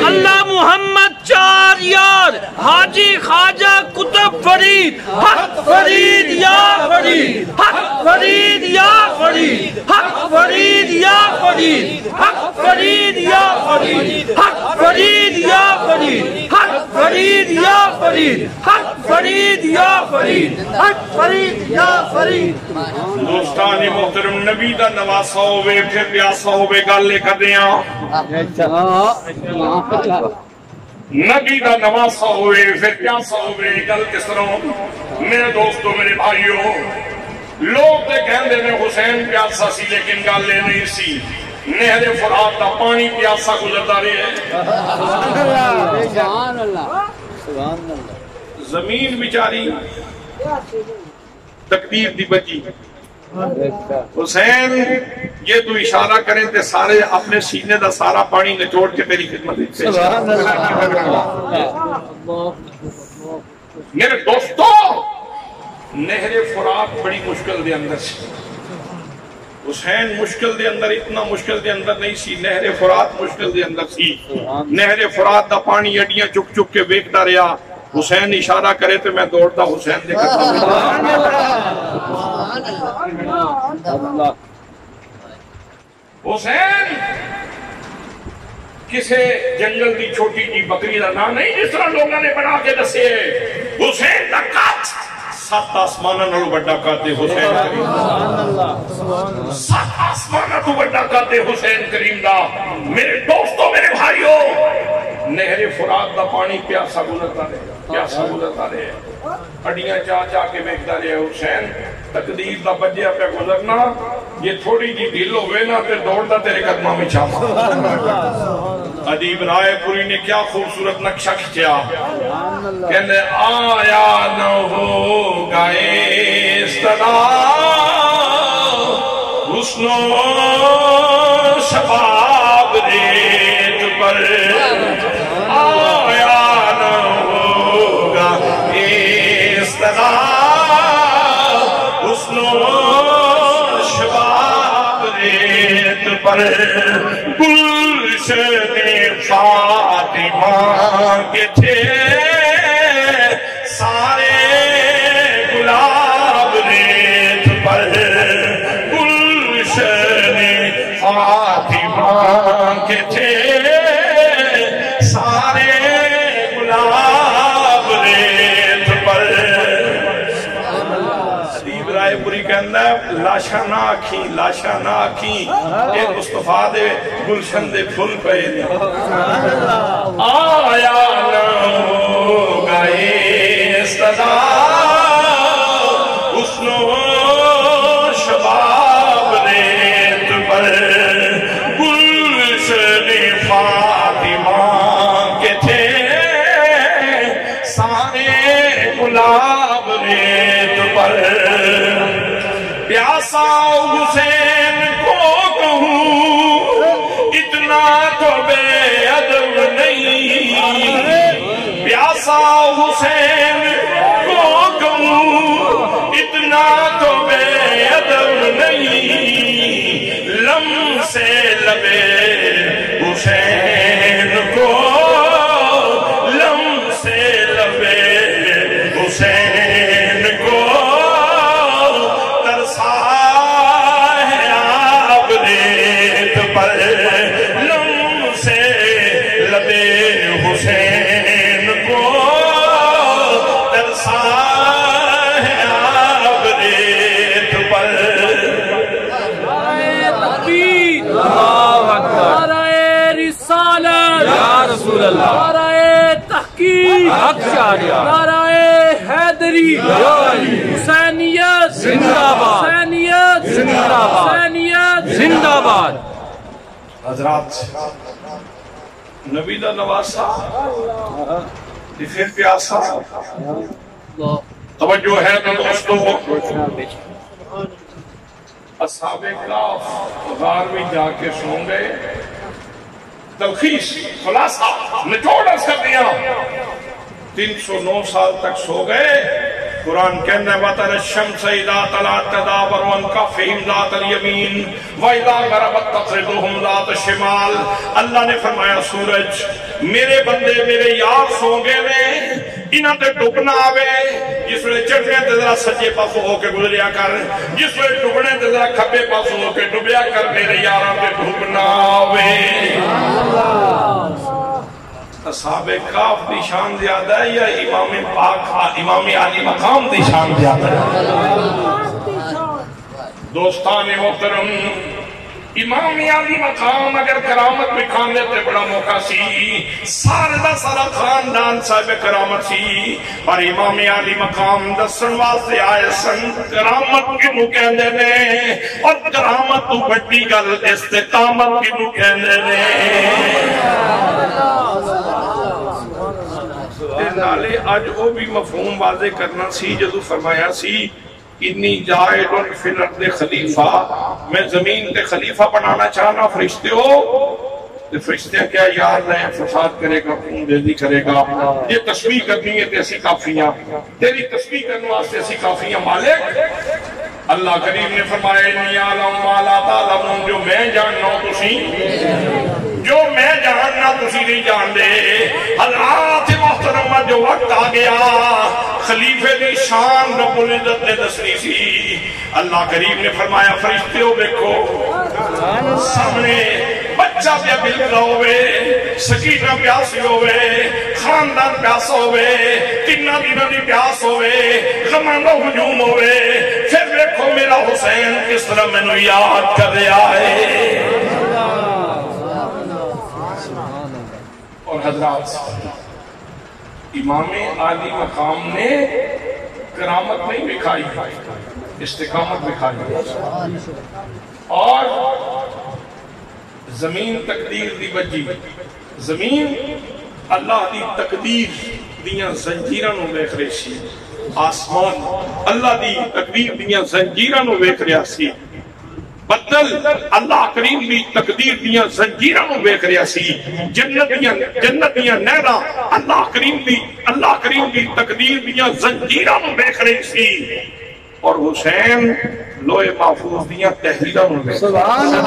S4: اللہ محمد چار یار، حاجی خواجہ قطب فرید، حق فرید یا فرید، حق فرید یا فرید، حق فرید یا فرید، حق فرید یا فرید، حق فرید یا فرید، حق فرید یا فرید، حق فرید یا فرید، حق فرید یا فرید.
S1: دوستان محترم نبی دا نواسا ہوئے پھر پیاسا ہوئے گالے کر دیاں. نبی دا نواسا ہوئے پھر پیاسا ہوئے گل کس طرح. میرے دوستو میرے بھائیوں لوگ تے کہندے میں حسین پیاسا سی لیکن گالے نہیں سی. نہر فرات دا پانی پیاسا گزرتا رہے ہیں.
S3: سبحان اللہ.
S1: زمین بیچاری تقدیر دی بچی. حسین یہ تو اشارہ کریں تے سارے اپنے سینے دا سارا پانی نچوڑ کے تیری خدمت دیتے. میرے دوستو نہر فرات بڑی مشکل دے اندر سی. حسین مشکل دے اندر اتنا مشکل دے اندر نہیں سی. نہر فرات مشکل دے اندر سی. نہر فرات دا پانی اڈیاں چک چک کے ویکھدا رہیا. حسین اشارہ کرے تو میں دوڑتا حسین دے قدموں میں. حسین کسے جنگل دی چھوٹی جی بکری دا نام نہیں جس طرح لوگوں نے بنا کے دسے. حسین دا قد 7 آسمانہ نلو بڑا قد حسین کریم. 7 آسمانہ تو بڑا قد حسین کریم دا. میرے دوستو میرے بھائیو نہر فرات دا پانی پیاسا گزرتا رہے پیاسا گزرتا رہے. اڈیاں چاہ چاہ کے بیکھتا رہے. حسین تقدیر دا بجیا پہ گزرنا یہ تھوڑی جی ڈھیل ہوئے نا تے دوڑتا تیرے قدمہ میں چھاپا. ادیب رائے پوری نے کیا خوبصورت نقشہ کھچیا. کہنے آیا نہ ہوگا اس طرح حسن و شباب ریت پر. آیا نہ ہوگا اس طرح حسن و شباب ریت پر. گلشن فاطمہ کے تھے سارے گلاب ریت پر. گلشن فاطمہ کے تھے سارے گلاب ریت پر. ادیب رائے پوری کہندہ ہے لاشا نہ آکھیں لاشا نہ آکھیں اے مصطفیٰ دے گلشن دے پھل پہے دے. آیا نہ ہوگا اس طرح حسن و شباب ریت پر. گلشن فاطمہ کے تھے سارے گلاب ریت پر. پیاسا حسین کو کہوں اتنا تو بے ادب نہیں. پیاسا حسین کو کہوں اتنا تو بے ادب نہیں. لم سے لبے حسین کو، لم سے لبے حسین کو ترسا ہے آب ریت پر، لم سے لبے حسین کو ترسا ہے آب ریت پر۔
S4: نعرہ رسالت یا رسول اللہ، نعرہ تحقیق حق شاریہ، نعرہ حیدری حسینیت زندہ باد، حسینیت زندہ باد، حسینیت زندہ باد۔
S1: حضرات نبی دا نواسا پھر پیاسا توجہ ہے نا دوستو، اصحاب کہف غار میں جا کے سو گئے، تلخیص خلاصہ نچوڑ اس کر دیا، 309 سال تک سو گئے۔ قرآن کہنے وَتَرَ الشَّمْسَ إِذَا طَلَعَتْ تَدَابَرُ عَنْ كَهْفِهِمْ ذَاتَ الْيَمِينِ وَإِذَا غَرَبَتْ تَقْرِضُهُمْ ذَاتَ الشِّمَالِ۔ اللہ نے فرمایا سورج میرے بندے میرے یار سو گئے نے، انہاں تے ڈوبنا آوے، جس ویلے چڑھنے تے ذرا سجے پاسوں ہو کے گزریا کر، جس ویلے ڈوبنے تے ذرا کھبے پاسوں ہو کے ڈوبیا کر، میرے یاراں تے ڈوبنا آوے۔ اصحاب کہف دی شان زیادہ ہے یا امام پاک امام علی مقام دی شان زیادہ ہے؟ دوستان محترم، امام علی مقام اگر کرامت بکھانے تے بڑا موقع سی، سارے دا سارا خاندان صاحب کرامت سی، اور امام علی مقام دسن واسطے آئے سن کرامت کنو کہندے نے، اور کرامت تو بڑی گل استقامت کنو کہندے نے۔ نالے آج وہ بھی مفہوم واضح کرنا سی جدو فرمایا سی انی جائل فی الارض خلیفہ، میں زمین تے خلیفہ بنانا چاہنا فرشتے ہو، فرشتے کیا یار رہے ہیں فساد کرے گا، خون ریزی کرے گا، یہ تسبیح کرنی ہے تیسی کافیاں، تیری تسبیح کرنے واسطے ایسی کافیاں مالک۔ اللہ کریم نے فرمایا انی عالم ما لا تعلمون، جو میں جاننا ہوں تسی، جو میں جاننا تسی نہیں جان دے۔ حضرات محترمہ جو وقت آ گیا خلیفے دی شان رب العزت نے دسنی سی، اللہ کریم نے فرمایا فرشتیوں دیکھو سامنے بچہ پیا بلکلا ہوئے، سکینہ پیاسی ہوئے، خاندان پیاسا ہوئے، تینہ دینہ دی پیاس ہوئے، غمانہ ہجوم ہوئے، پھر دیکھو میرا حسین کس طرح میں نے یاد کر رہا ہے۔ اور حضرات امام عالی مقام نے کرامت نہیں دکھائی، استقامت دکھائی، اور زمین تقدیر دی بجی، زمین اللہ دی تقدیر دیاں زنجیراں نو ویکھ رہی سی، آسمان اللہ دی تقدیر دیاں زنجیراں نو ویکھ رہا سی، بدل اللہ کریم دی تقدیر دیاں زنجیراں نو ویکھ رہا سی، جنت دیاں نہراں اللہ کریم دی تقدیر دیاں زنجیراں نو ویکھ رہی سی، اور حسین لوہے محفوظ دیاں تحریراں نو ویکھ رہا سی۔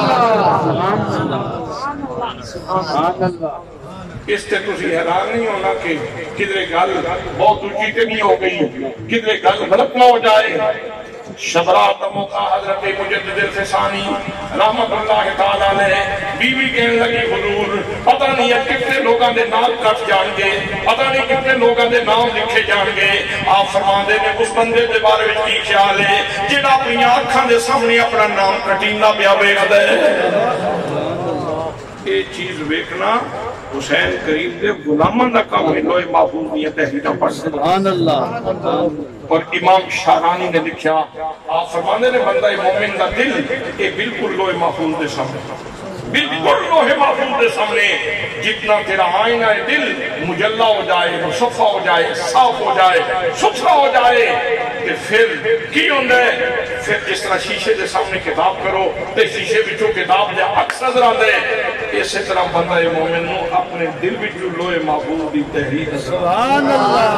S3: سبحان اللہ۔
S1: اس سے تسی حیران نہیں ہونا کہ کدھرے گل بہت اونچی تے نہیں ہو گئی، کدھرے گل غلط نہ ہو جائے۔ شبرات موقع حضرت مجدد الفسانی رحمت اللہ تعالیٰ نے بیوی کہنے لگی حضور پتہ نہیں ہے کتنے لوگاں دے نام کٹ جان گے، پتہ نہیں کتنے لوگاں دے نام لکھے جان گے۔ آپ فرماندے نے اس بندے دے بارے میں کی خیال ہے جڑا اپنی آنکھاں دے سامنے اپنا نام کٹیندا پیا ویکھدا ہے۔ یہ چیز ویکھنا حسین کریم دے غلاماں دا کام ہے، لوہے محفوظ دیاں تحریراں پڑھنا۔
S3: سبحان اللہ۔
S1: اور امام شارانی نے لکھا، آپ فرمانے نے بندہ مومن دا دل یہ بالکل لوہے محفوظ دے سامنے، بالکل لوہے محفوظ دے سامنے، جتنا تیرا آئینہ دل مجلہ ہو جائے، مصفہ ہو جائے، صاف ہو جائے، ستھرا ہو جائے، کہ پھر کی ہوندہ ہے، پھر جس طرح شیشے دے سامنے کتاب کرو تے شیشے بچوں کتاب دے عکس نظر آندے، اسی طرح بندہ مومن نو اپنے دل بچوں لوہے محفوظ دی تحریر۔
S3: سبحان اللہ۔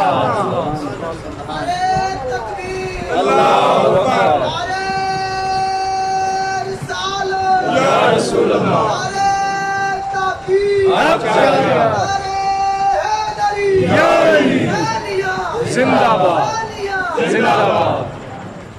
S3: اللہ اکبر۔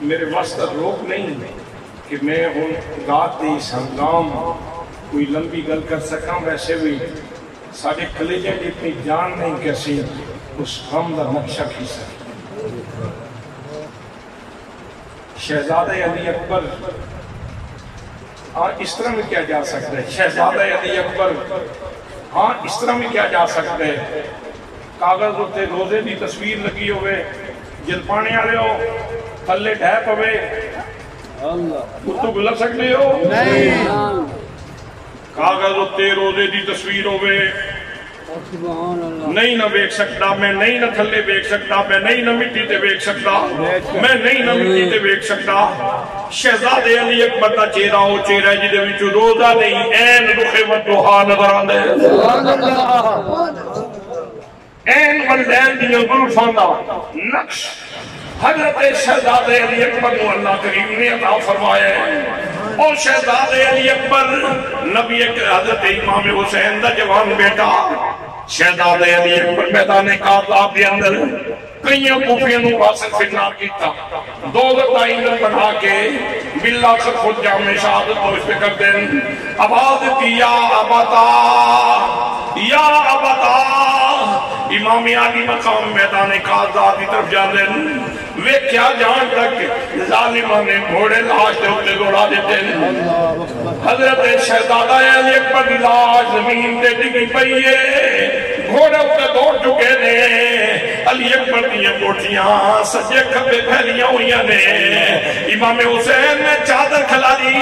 S1: میرے واسطہ روک نہیں کہ میں ہوں رات دی ہنگام کوئی لمبی گل کر سکاں، ویسے بھی سارے کلیجے جتنی جان نہیں کیسی اس غم دا نقشہ کھینچا۔ شہزادہ علی اکبر ہاں اس طرح میں کیا جا سکتا ہے؟ شہزادہ علی اکبر ہاں اس طرح میں کیا جا سکتا ہے؟ کاغذ ہوتے روزے دی تصویر لگی ہوئے، جل پانے آ رہے ہو تھلے ڈھے پوے، تو گزر سکتے ہو؟ کاغذ ہوتے روزے دی تصویر ہوئے، نہیں نہ بیک سکتا میں، نہیں نہ تھلے بیک سکتا میں، نہیں نہ مٹی تے بیک سکتا میں، نہیں نہ مٹی تے بیک سکتا۔ شہزادے علی اکبر دا چہرہ او چہرہ جدے وچ روزہ نہیں این رخ ودھا نظر آندے، این والدین دیاں زلفاں دا نقش حضرت شہزادے علی اکبر کو اللہ کریم نے عطا فرمایا ہے۔ اور شہزادے علی اکبر نبی حضرت امام حسین دا جوان بیٹا شہزادے علی اکبر میدان کارزاب کے اندر کئیاں کوفیاں نو واسط فرنار کیتا، دوزخ دا ایندھن بنا کے باللہ کر خود جامع شہادت پوچھ پہ کر دیں، آواز دی یا ابتا یا ابتا۔ امام علی مقام میدان کارزاب کی طرف جا دیں، وہ کیا جان تک ظالمہ نے گھوڑے لاش دے ہوتے دوڑا دیتے ہیں۔ حضرت شہزادہ علی اکبر کی لاش زمین دے ڈگی پئی ہے، گھوڑے ہوتے دوڑ چکے نے، علی اکبر دیا کوٹیاں سجے کھپے پھیلیاں ہوئیاں نے۔ امام حسین نے چادر کھلا دی،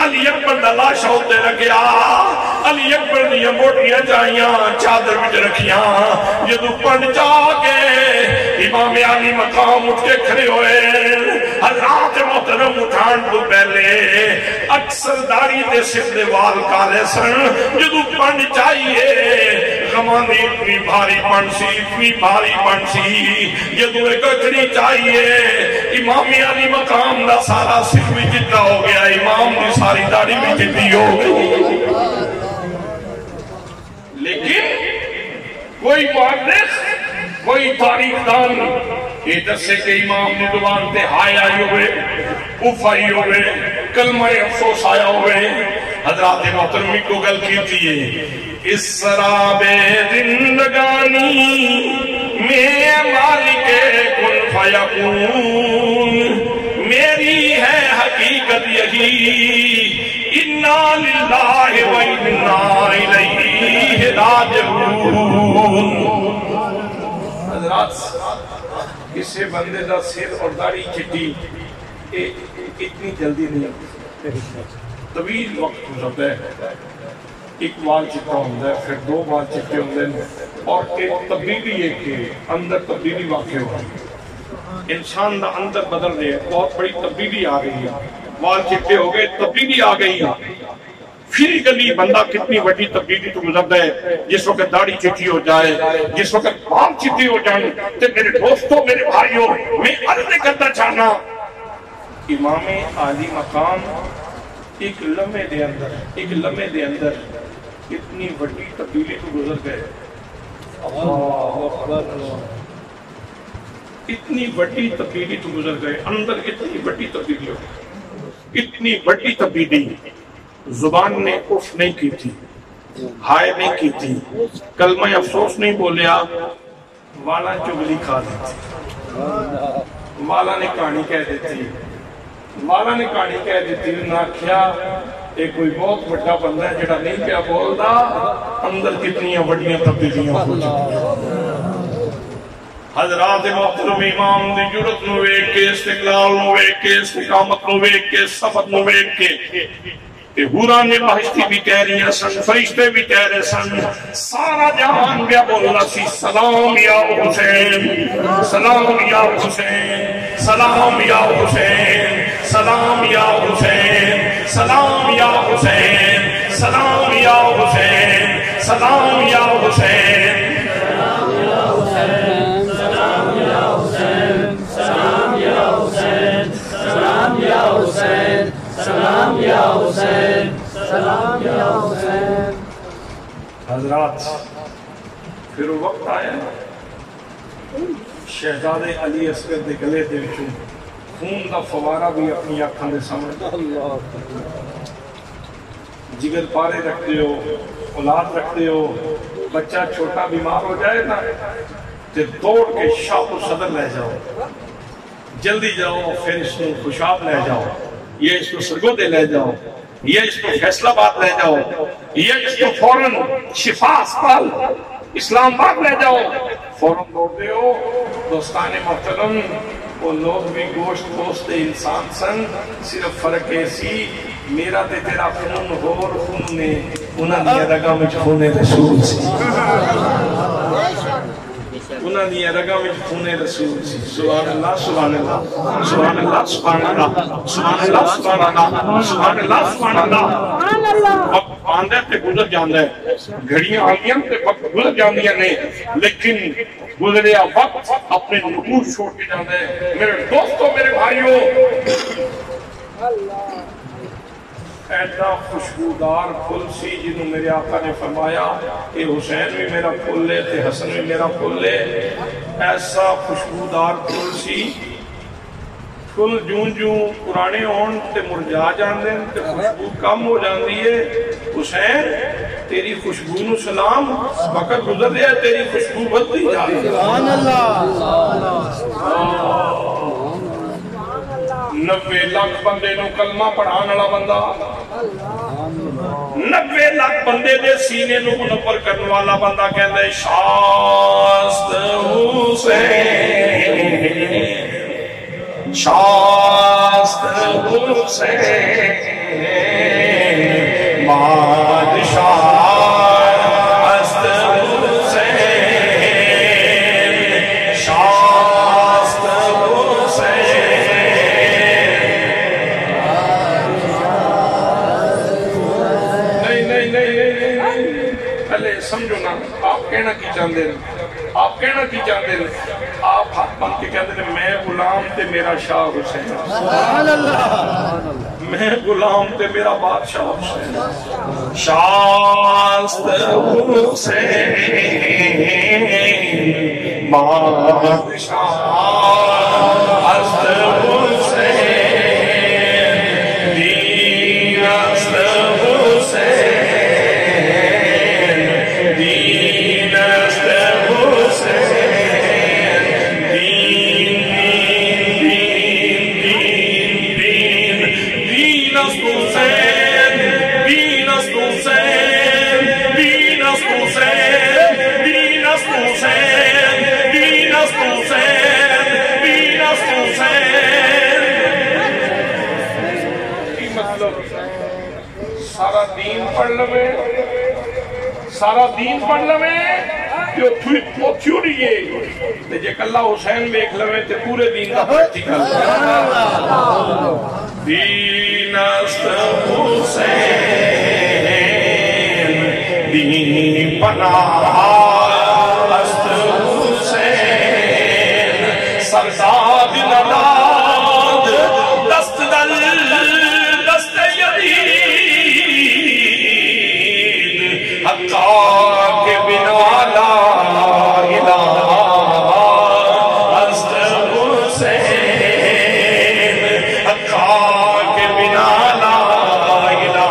S1: علی اکبر دا لاش ہوتے رکھیا، علی اکبر دیا موٹیاں جائیاں چادر وچ رکھیاں۔ جدو پڑھ جا کے امام علی مقام اٹھ کے کھڑے ہوئے، حضرات محترم اٹھان تو پہلے اکثر داڑھی دے سر دے وال کالے سن، جدو پڑھ چاہیے غمان اتنی بھاری پن سی، اتنی بھاری پن سی، جدو ایک اکھڑی چاہیے امام علی مقام دا سارا سر بھی چٹا ہو گیا، امام دی ساری داڑھی بھی چٹی ہو گئی۔ لیکن کوئی مؤرخ کوئی تاریخ دان یہ دسے کہ امام نے زبان تے ہائے آئی ہوئے، اف آئی ہوئے، کلمہ افسوس آیا ہوئے۔ حضرات محترمی کو گل کیتی ہے، اس سراب زندگانی میں مالک کن فیکون، میری ہے حقیقت یہی، انا للہ و انا الیہ راجعون۔ حضرات کسی بندے دا سر اور داڑھی چٹی اتنی جلدی نہیں، طویل وقت گزرتا ہے۔ ایک بال چٹا ہوتا ہے، پھر دو بال چٹے ہوتے ہیں، اور ایک تبدیلی ہے کہ اندر تبدیلی واقع ہوتی ہے، انسان دا اندر بدل رہے ہیں، بہت بڑی تبدیلی آ گئی ہے، بال چٹے ہو گئے تبدیلی آ گئی ہے۔ پھر گلی بندہ کتنی بڑی تبدیلی تو گزرتا ہے جس وقت داڑھی چٹی ہو جائے، جس وقت بال چٹی ہو جائیں۔ تو میرے دوستوں، میرے بھائیوں، میں عرض کرنا چاہنا، امام علی مقام ایک لمحے دے اندر اتنی بڑی تبدیلی تو گزر گئے، اتنی بڑی تبدیلی تو گزر گئے، اندر اتنی بڑی تبدیلی ہو گئی، اتنی بڑی تبدیلی۔ زبان نے اف نہیں کی تھی، ہائے نہیں کی تھی، کلمہ افسوس نہیں بولیا، والا چگلی کھا دیتی، والا نے کہانی کہہ دیتی، والا نے کہانی کہہ دیتی، نہ کیا ایک کوئی بہت بڑا بندہ ہے جڑا نہیں کیا بولتا، اندر کتنی بڑیاں تبدیلیاں ہو چکی۔ حضرات محترم امام دی جرت نو ویکھ کے، استقلال نو ویکھ کے، استقامت نو ویکھ کے، صبر نو ویکھ کے، حوران بہشتی بھی کہہ رہی ہیں سن، فرشتے بھی کہہ رہے سن، سارا جہان بیا بولنا سی سلام یا حسین، سلام یا حسین، سلام یا حسین، سلام یا حسین، سلام یا حسین، سلام یا حسین، سلام یا حسین، سلام یا حسین، سلام یا حسین، سلام یا حسین، سلام یا حسین، سلام یا حسین۔ حضرات پھر وہ وقت آیا شہزادے علی اصغر دے گلے دے وچوں خون دا فوارہ بھی اپنی آنکھوں کے سامنے، جگر پارے رکھتے ہو، اولاد رکھتے ہو، بچہ چھوٹا بیمار ہو جائے نا تو دوڑ کے شاپ و صدر لے جاؤ، جلدی جاؤ، پھر اس کو خوشاب لے جاؤ، یہ اس کو سرگودے لے جاؤ، یہ اس کو فیصلہ باد لے جاؤ، یہ اس کو فوراً شفا اسپتال اسلام آباد لے جاؤ، فوراً دوڑتے ہو۔ دوستان محترم، وہ لوگ بھی گوشت گوشت انسان سن، صرف فرق ایسی میرا تے تیرا خون ہور خون نے انہاں دی رگاں وچ خون رسول سی، انہاں دی رگاں وچ خون رسول سی۔ سبحان اللہ سبحان اللہ سبحان اللہ سبحان اللہ سبحان اللہ سبحان اللہ سبحان اللہ سبحان اللہ۔ وقت آندا تے گزر جاندا ہے، گھڑیاں آندیاں تے وقت گزر جاندیاں نے، لیکن گزریا وقت اپنے نور چھوڑ کے جاندا ہے۔ میرے دوستو، میرے بھائیو، ایسا خوشبودار پھول سی جنہوں میرے آقا نے فرمایا کہ حسین بھی میرا پھول لے تے حسن بھی میرا پھول لے، ایسا خوشبودار پھول سی پھول جون جون پرانے ہون تے مرجا جاندے تے خوشبو کم ہو جاندی ہے۔ حسین تیری خوشبو نو سلام، وقت گزر دیا تیری خوشبو بدلی جا رہی ہے۔ سبحان اللہ۔ 90 لاکھ بندے نو کلمہ پڑھان والا بندہ، 90 لاکھ بندے دے سینے نو منور کرنے والا بندہ کہندا ہے شاست حسین، شاست حسین بادشاہ است حسین، شاست حسین۔ پہلے سمجھو نا، آپ کہنا کی چاہتے ہیں؟ آپ کہنا کی چاہتے ہیں؟ آپ ہاتھ بن کے کہتے ہیں میں غلام تے میرا شاہ حسین، سبحان اللہ، میں غلام تے میرا بادشاہ حسین، شاست حسین بادشاہ است حسین، دین است حسین، دین است حسین، دین دین دین دین دین است حسین، دین است حسین، دین است حسین، دین است حسین، دین است حسین، دین است حسین۔ کی مطلب سارا دین پڑھ لوے، سارا دین پڑھ لوے جو تھیوری ہے، جے کلہ حسین دیکھ لوے تے پورے دین کا پریکٹیکل۔ دین است حسین، دین پناہ است حسین، سرزاد نلاد دست دل دست یدید، حقا کے بنا لا الہ است حسین، حقا کے بنا لا الہ۔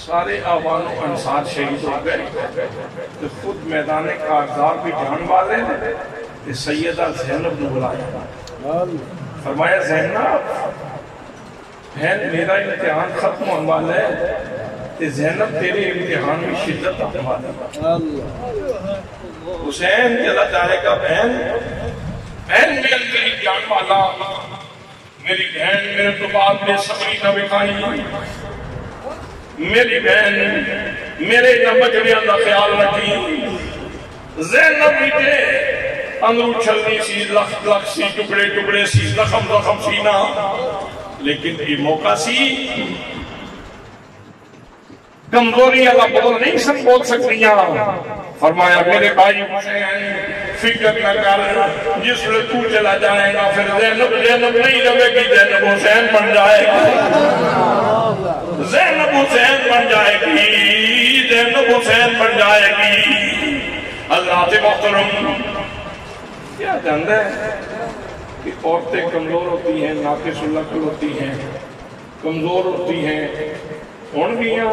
S1: سارے آبان و انصار شہید ہو گئے تو خود میدان کارزار بھی جان والے نے سیدہ زینب نے بلایا، فرمایا زینب بہن میرا امتحان ختم ہونے والا ہے کہ زینب تیرے امتحان میں شدت آنے والا ہے۔ حسین چلا جائے گا بہن، بہن میرے قریب جان والا، میری بہن میرے تو بعد میں سبری نہ بکھائی، میری بہن میرے نمجریاں دا خیال رکھی۔ زینب بھی دے اندرو چھلنی سی، لخ لخ سی، ٹکڑے ٹکڑے سی، زخم زخم سی نا، لیکن یہ موقع سی کمزوری اللہ بول نہیں سن بول سکتیاں۔ فرمایا میرے بھائی حسین فکر نہ کر، جس لئے تو چلا جائے گا پھر زینب نہیں رہے گی، زینب حسین بن جائے گی، زینب حسین بن جائے گی، زینب حسین بن جائے گی۔ حضرات محترم کیا جانتا ہے کہ عورتیں کمزور ہوتی ہیں، ناقص العقل ہوتی ہیں، کمزور ہوتی ہیں، ہون گیاں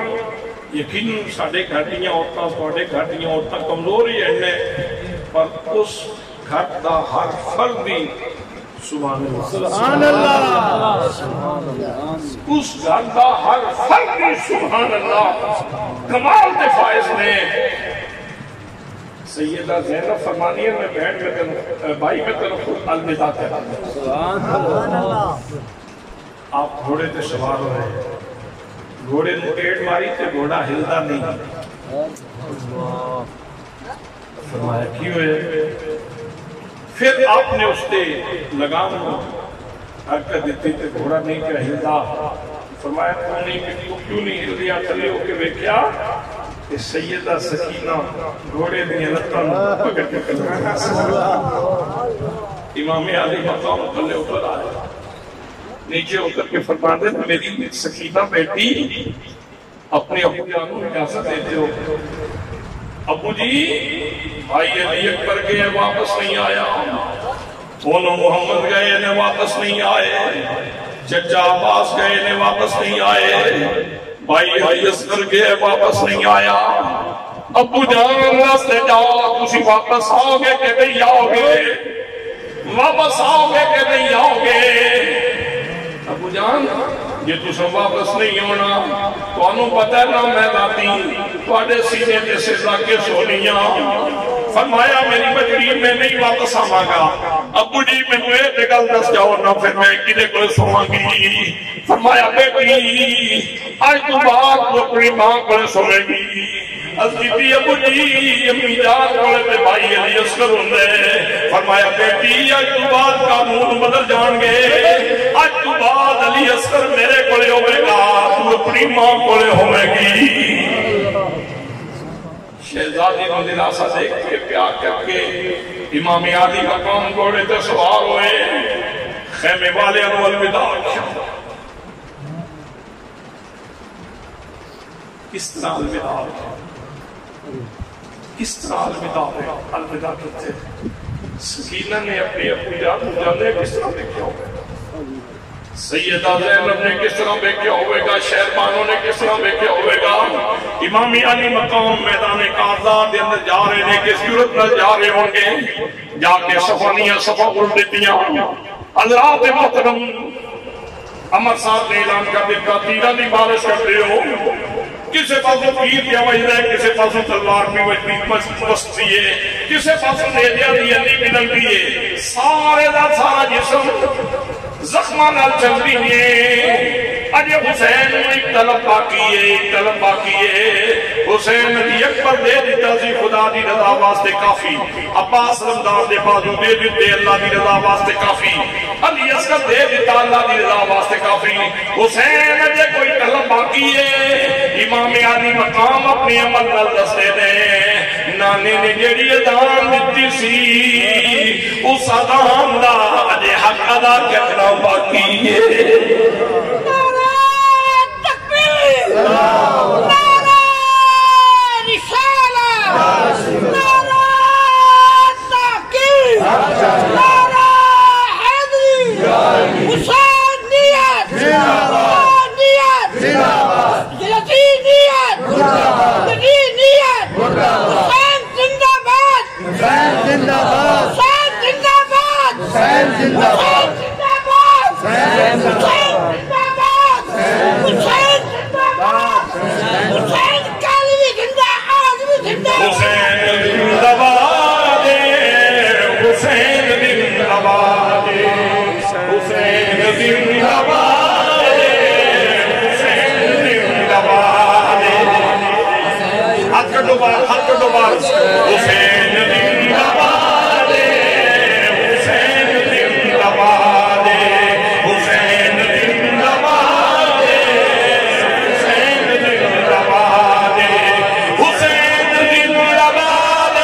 S1: یقیناً ساڈے گھر دیاں عورتاں تواڈے گھر دیاں عورتاں کمزور ہی ہیں، پر اس گھر دا ہر فرد بھی سبحان اللہ اس گھر دا ہر فرد بھی سبحان اللہ کمال دے فائز نے۔ سیدہ زینب فرمانی ہے میں بہن میں بھائی میں تیرے خود الوداع کہتا ہوں، آپ گھوڑے تے سوار ہوئے، گھوڑے نے پیڑ ماری تے گھوڑا ہلدا نہیں، فرمایا کی ہوئے؟ پھر آپ نے اس تے لگام حرکت دیتی تے گھوڑا نہیں کیا ہلدا، فرمایا تو کیوں نہیں ہل دیا؟ تھلے ہو کے ویکھیا کہ سیدہ سکینہ گھوڑے دیا لتاں پکڑ کے کر امام علی مقام تھلے اوپر آئے، نیچے اتر کے فرماتے ہیں میری سکینہ بیٹی اپنے ابو جان کو اجازت دیتے ہو؟ ابو جی بھائی علی اکبر گئے واپس نہیں آیا، دونوں محمد گئے نے واپس نہیں آئے، چچا عباس گئے نے واپس نہیں آئے، بھائی علی اصغر گئے واپس نہیں آیا، ابو جان راستے جاؤ تسی واپس آؤ گے کہ نہیں آؤ گے؟ واپس آؤ گے کہ نہیں آؤ گے؟ ابو جان یہ تو سب واپس نہیں ہونا، تو انہوں پتہ ہے نا میں لاتی توڑے سینے تے سے لاکے سونیاں، فرمایا میری بچڑی میں نہیں واپس آماں گا، ابو جی میں نے ایک گل دس جاؤ نا پھر میں کدے کو سوان گی، فرمایا بیٹی آج تو بعد تو اپنی ماں کو سوئے گی، حضرتی ابو جی امی جان بولے میں بھائی علی اصغر ہوندے، فرمایا بیٹی آج تو بعد قانون بدل جان گے، آج تو بعد علی اصغر میرے کولے ہوئے گا، تو اپنی ماں کولے ہوئے گی۔ شہزادی نے دلاسا دیکھ کے پیار کر کے امام علی مقام گھوڑے تے سوار ہوئے، خیمے والے انو الوداع کیا۔ کس طرح الوداع ہے؟ کس طرح الوداع ہے؟ الوداع کہتے ہیں سکینہ نے اپنے ابو جانے کس طرح دیکھا ہوگا، سیدہ زینب نے کس طرح دیکھا ہوئے گا، شہربانوں نے کس طرح دیکھا ہوئے گا، امام علی مقام میدان کارزار دے اندر جا رہے نے کس صورت نہ جا رہے ہوں گے، جا کے صفانیاں صفا اڑ دیتیاں۔ حضرات محترم عمر صاحب نے اعلان کر دیتا تیرہ دی بارش کر رہے ہو، کسے پاسوں تیر کیا وجدہ ہے، کسے پاسوں تلوار بھی وجدی بستی ہے، کسے پاسوں نیدیا دی علی بنل دی ہے، سارے دا سارا جسم زخمان نال چل رہی ہے۔ اجے حسین ایک طلب باقی ہے، ایک طلب باقی ہے، حسین علی اکبر دے دیتا سی خدا دی رضا واسطے کافی، عباس رمضان دے بازو دے دیتے اللہ دی رضا واسطے کافی، علی اصغر دے دیتا اللہ دی رضا واسطے کافی، حسین اجے کوئی طلب باقی ہے۔ امام علی مقام اپنے عمل نال دستے دے نانے نے جیڑی ادان دیتی سی اس ادان دا اجے حق ادا کرنا باقی ہے۔
S5: نعرہ رسالہ، نعرہ تحقیق، نعرہ حیدری، حسینیت، حسینیت، یزیدیت، یزیدیت، حسین زندہ باد، حسین زندہ باد، حسین زندہ باد، حسین زندہ باد، حسین زندہ باد، حسین کالوی زندہ آدمی زندہ
S1: حسین زندہ باد، حسین زندہ باد، حسین زندہ باد، حسین زندہ باد، ہاتھ کٹو بار، ہاتھ کٹو بار، حسین زندہ باد، حسین زندہ باد، حسین زندہ باد، حسین زندہ باد، حسین زندہ باد،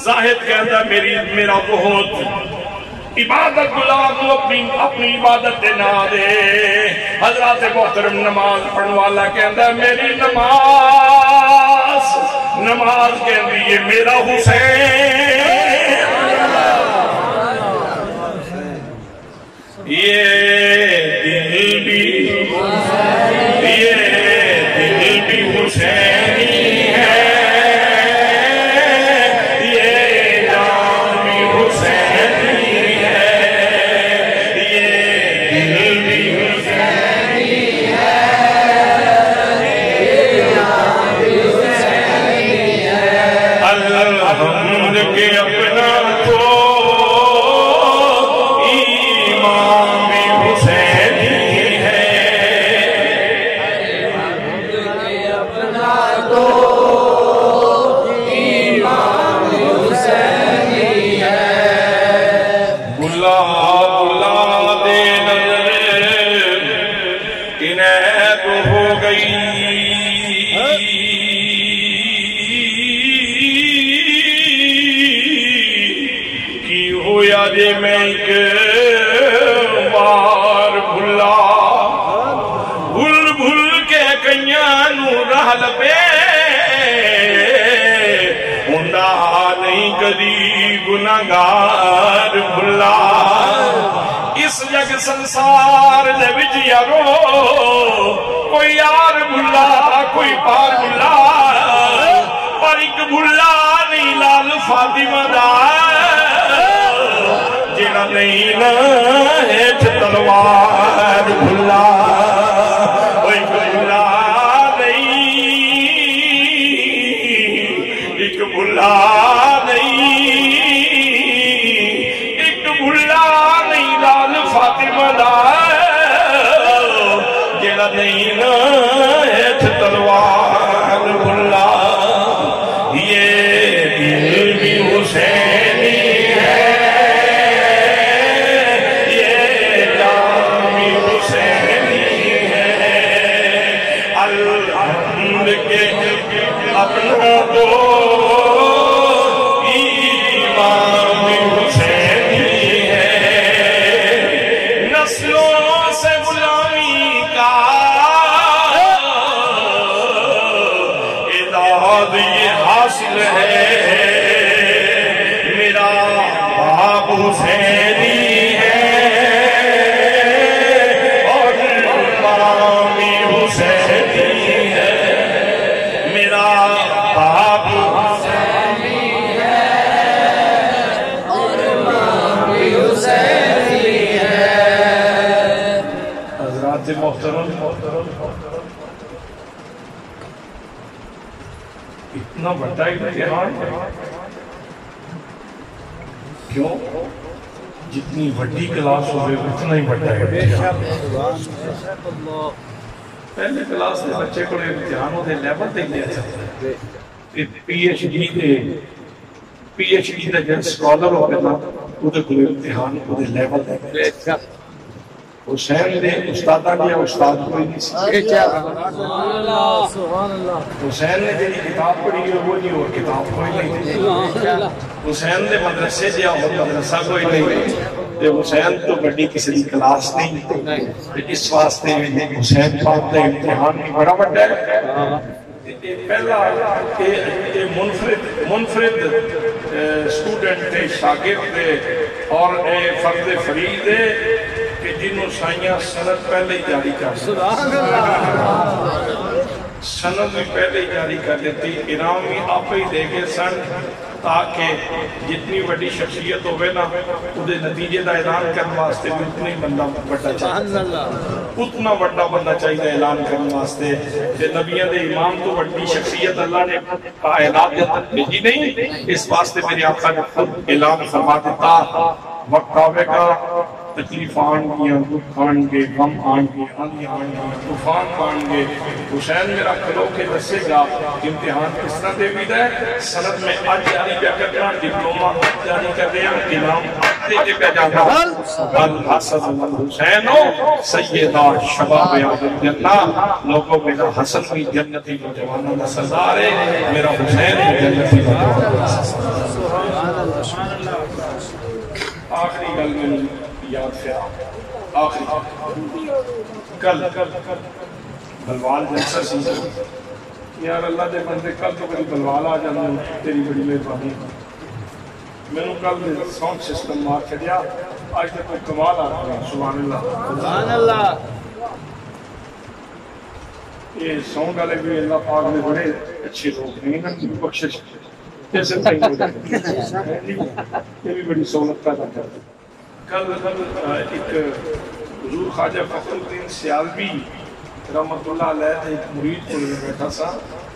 S1: زاہد کہتا میرا بہت عبادت گلاب اپنی عبادت نہ دے. حضرات محترم نماز پڑھنے والا کہتا میری نماز کہتی ہے میرا حسین. یہ دل بھی حسینی ہے, یہ جان بھی حسینی ہے, یہ دل بھی حسینی ہے, یہ جان بھی حسینی ہے. الحمد کے اپنا تو میں ایک بار بھل کے کئیاں نو راہ لبے ہوندا نہیں کدی گناہگار بھلا. اس جگ سنسار دے وچ یارو کوئی یار بھلا کوئی پار بھلا, پر ایک بھلا نہیں لال فاطمہ دا جنہ نہیں نہ ہیٹھ تلوار بھلا. کوئی بھلا نہیں, ایک بھلا نہیں, ایک بھلا نہیں لال فاطمہ دا جنہ نہیں نہ ہیٹھ تلوار بھلا. یہ دل بھی حسینی ہے, اپنا تو امام حسینی ہے. نسلوں سے غلامی کا اعزاز یہ حاصل ہے, میرا باپ حسینی ہے اور امام حسینی ہے. میرا باپ حسینی ہے اور امام حسینی ہے. حضرات محترم, اتنا بڑا امتحان کیوں؟ جتنی بڑی کلاس ہوئے اتنا ہی بڑا امتحان. پہلے کلاس دے بچے کو امتحان ہوتے لیول دے لیا جاتا ہے. پی ایچ ڈی دا جن سکولر ہو گیا وہ کو امتحان وہ لیول دے لیا. حسین نے استادہ لیا استاد کوئی نہیں سی. حسین نے جنہی کتاب پڑھی ہے وہ نہیں اور کتاب کوئی نہیں. حسین نے مدرسے دیا اور مدرسہ کوئی نہیں. حسین تو بڑی کسی کلاس نہیں. اس واسطے حسین پاک دا امتحان بھی بڑا بڑا ہے. پہلا منفرد سٹوڈنٹ تھے, شاگرد تھے اور فرد فرید ہے کہ جنہوں سائیاں سند پہلے ہی جاری کر سند بھی پہلے ہی جاری کر دیتی. انعام بھی آپ ہی دے گے سن تاکہ جتنی بڑی شخصیت ہوئے نا وہ نتیجے دا اعلان کرنے واسطے بھی اتنا ہی بندہ بڑا چاہیے, اتنا بڑا بندہ چاہیے اعلان کرنے واسطے. کہ نبیوں دے امام تو بڑی شخصیت اللہ نے کائنات تک بھیجی نہیں, اس واسطے میرے آقا نے خود اعلان فرما دیتا وقت آوے گا تکلیف آن گیا, دکھ آن گے, غم آن گے, آندھی آن گے, طوفان آن گے. حسین میرا کھلو کے دسے گا امتحان کس طرح دے بیدہ ہے. سند میں آج جاری پہ کرنا, ڈپلومہ جاری کر دیا, انام دے کے پہ جانا. الحسن والحسین سیدہ شباب آدم جنہ. لوگوں میرا حسن بھی جنتی نوجوانوں کا سردار ہے, میرا حسین بھی جنتی نوجوانوں کا سردار ہے. آخری گل میں یاد سے آخری کل بلوال جلسہ سی یار اللہ دے بندے کل تو کبھی بلوال آ جانا تیری بڑی مہربانی میں نے کل ساؤنڈ سسٹم مار چڑیا آج تک کوئی کمال آ رہا ہے سبحان اللہ
S3: سبحان اللہ
S1: یہ ساؤنڈ والے بھی اللہ پاک نے بڑے اچھے لوگ ہیں ان کی بخشش جیسے یہ بھی بڑی سہولت پیدا کرتا کل ایک حضور خواجہ فخر الدین سیالوی رحمت اللہ علیہ ایک مرید کو لے بیٹھا سا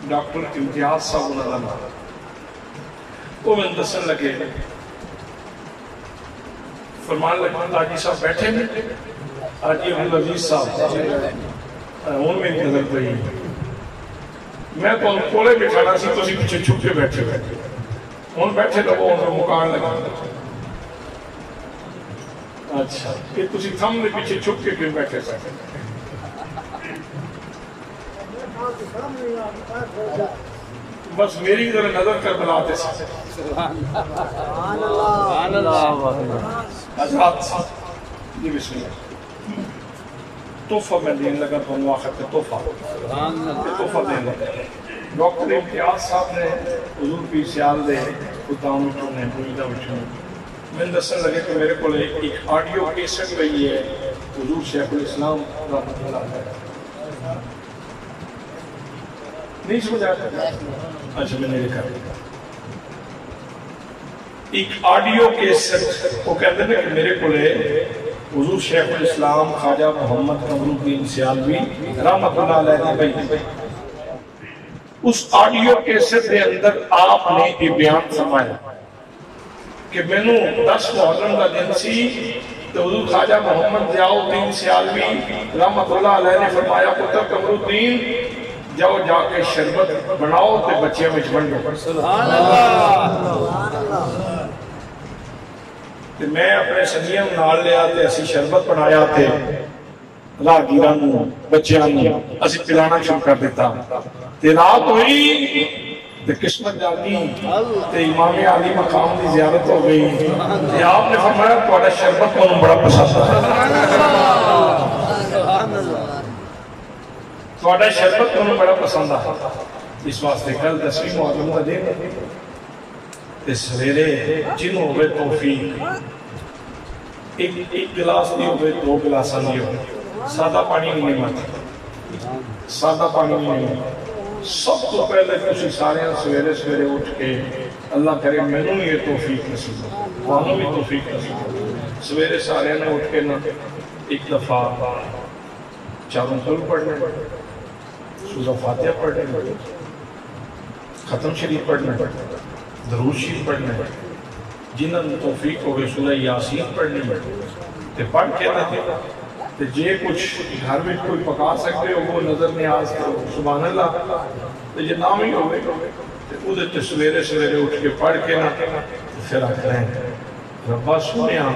S1: ڈاکٹر امتیاز صاحب انہوں نے وہ میں دسن لگے فرمان لگے حاجی صاحب بیٹھے ہیں حاجی عبدالعزیز صاحب ہوں میری نظر پئی میں تو کولے بٹھانا سی تو پیچھے چھپ کے بیٹھے ہوں بیٹھے تو وہ مکان لگا اچھا کہ تسی تھم نے پیچھے چھپ کے کیوں بیٹھے سکتے بس میری ذرا نظر کر بلاتے سکتے حضرات جی بسم اللہ تحفہ میں دین لگا تو مواخر کے تحفہ دین لگا ڈاکٹر امتیاز صاحب نے حضور پی سیال دے خدام اٹھوں نے مجدہ اٹھوں میں دسن لگے کہ میرے کو ایک آڈیو کیسٹ رہی ہے حضور شیخ الاسلام رحمۃ اللہ علیہ نہیں سمجھ آیا اچھا میں نے لکھا ایک آڈیو کیسٹ وہ کہتے ہیں کہ میرے کو حضور شیخ الاسلام خواجہ محمد قمر الدین سیالوی رحمۃ اللہ علیہ نے اس آڈیو کیسٹ کے اندر آپ نے یہ بیان فرمایا کہ میں نے 10 محرم کا دن سی تو حضور خواجہ محمد ضیاء الدین سیالوی رحمۃ اللہ علیہ نے فرمایا پتر قمر الدین جاؤ جا کے شربت بناؤ تے بچے میں بن دو سبحان اللہ تے میں اپنے سنگیاں نال لیا تے اسی شربت بنایا تے راہگیراں نوں بچیاں نوں اسی پلانا شروع کر دیتا تے رات ہوئی تے قسمت جاگی تے امام علی مقام دی زیارت ہو گئی تے آپ نے فرمایا تہاڈا شربت مینوں بڑا پسند آیا تہاڈا شربت مینوں بڑا پسند آیا اس واسطے کل 10ویں محرم کا دن تے سویرے جنوں ہوئے توفیق ایک گلاس نہیں ہوئے 2 گلاس نہیں ہوئے سادہ پانی نہیں مرتا سادہ پانی نہیں مرتا سب تو پہلے کسی سارے سویرے اٹھ کے اللہ کرے میں نے یہ توفیق نصیب ہو وہاں بھی توفیق نصیب ہو سویرے سارے نے اٹھ کے ایک دفعہ چاروں کل پڑھنے سورہ فاتحہ پڑھنے ختم شریف پڑھنے درود شریف پڑھنے جنہاں نے توفیق ہوگئے سورہ یاسین پڑھنے تے پڑھ کے تے جے کچھ گھر میں کوئی پکا سکتے ہو وہ نظر نیاز کرو سبحان اللہ تے یہ نام ہی ہوئے تے ادھے تے سویرے اٹھ کے پڑھ کے پھر آکھیں ربا سنیا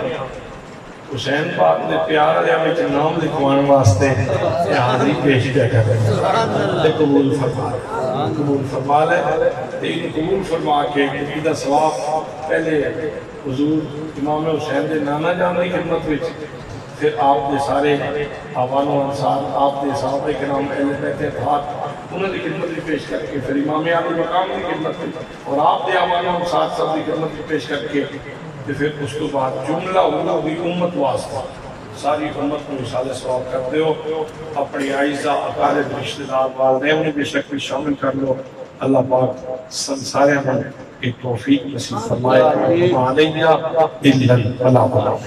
S1: حسین پاک دے پیار علیہ میں نام لکھوان واسطے یہ حاضری پیش کیا کریں تے قبول فرما لے تے انہیں قبول فرما کے عقیدہ ثواب پہلے حضور امام حسین دے نانا جان دی خدمت وچ پھر آپ دے سارے آوان و انصار آپ دے صحابہ کرام اہل بیت اطہار انہوں نے خدمت بھی پیش کر کے پھر امام علی مقام کی خدمت اور آپ دے آوان و انصار سب کی خدمت بھی پیش کر کے پھر اس کو بعد جملہ ہوگی امت واسطہ ساری امت کو مثال ثواب کرتے ہو اپنی عائزہ اقارب رشتہ دار والدین انہیں بے شک بھی شامل کر لو اللہ پاک سارے ہمیں ایک توفیق نصیب فرمائے علیہ الا البلاغ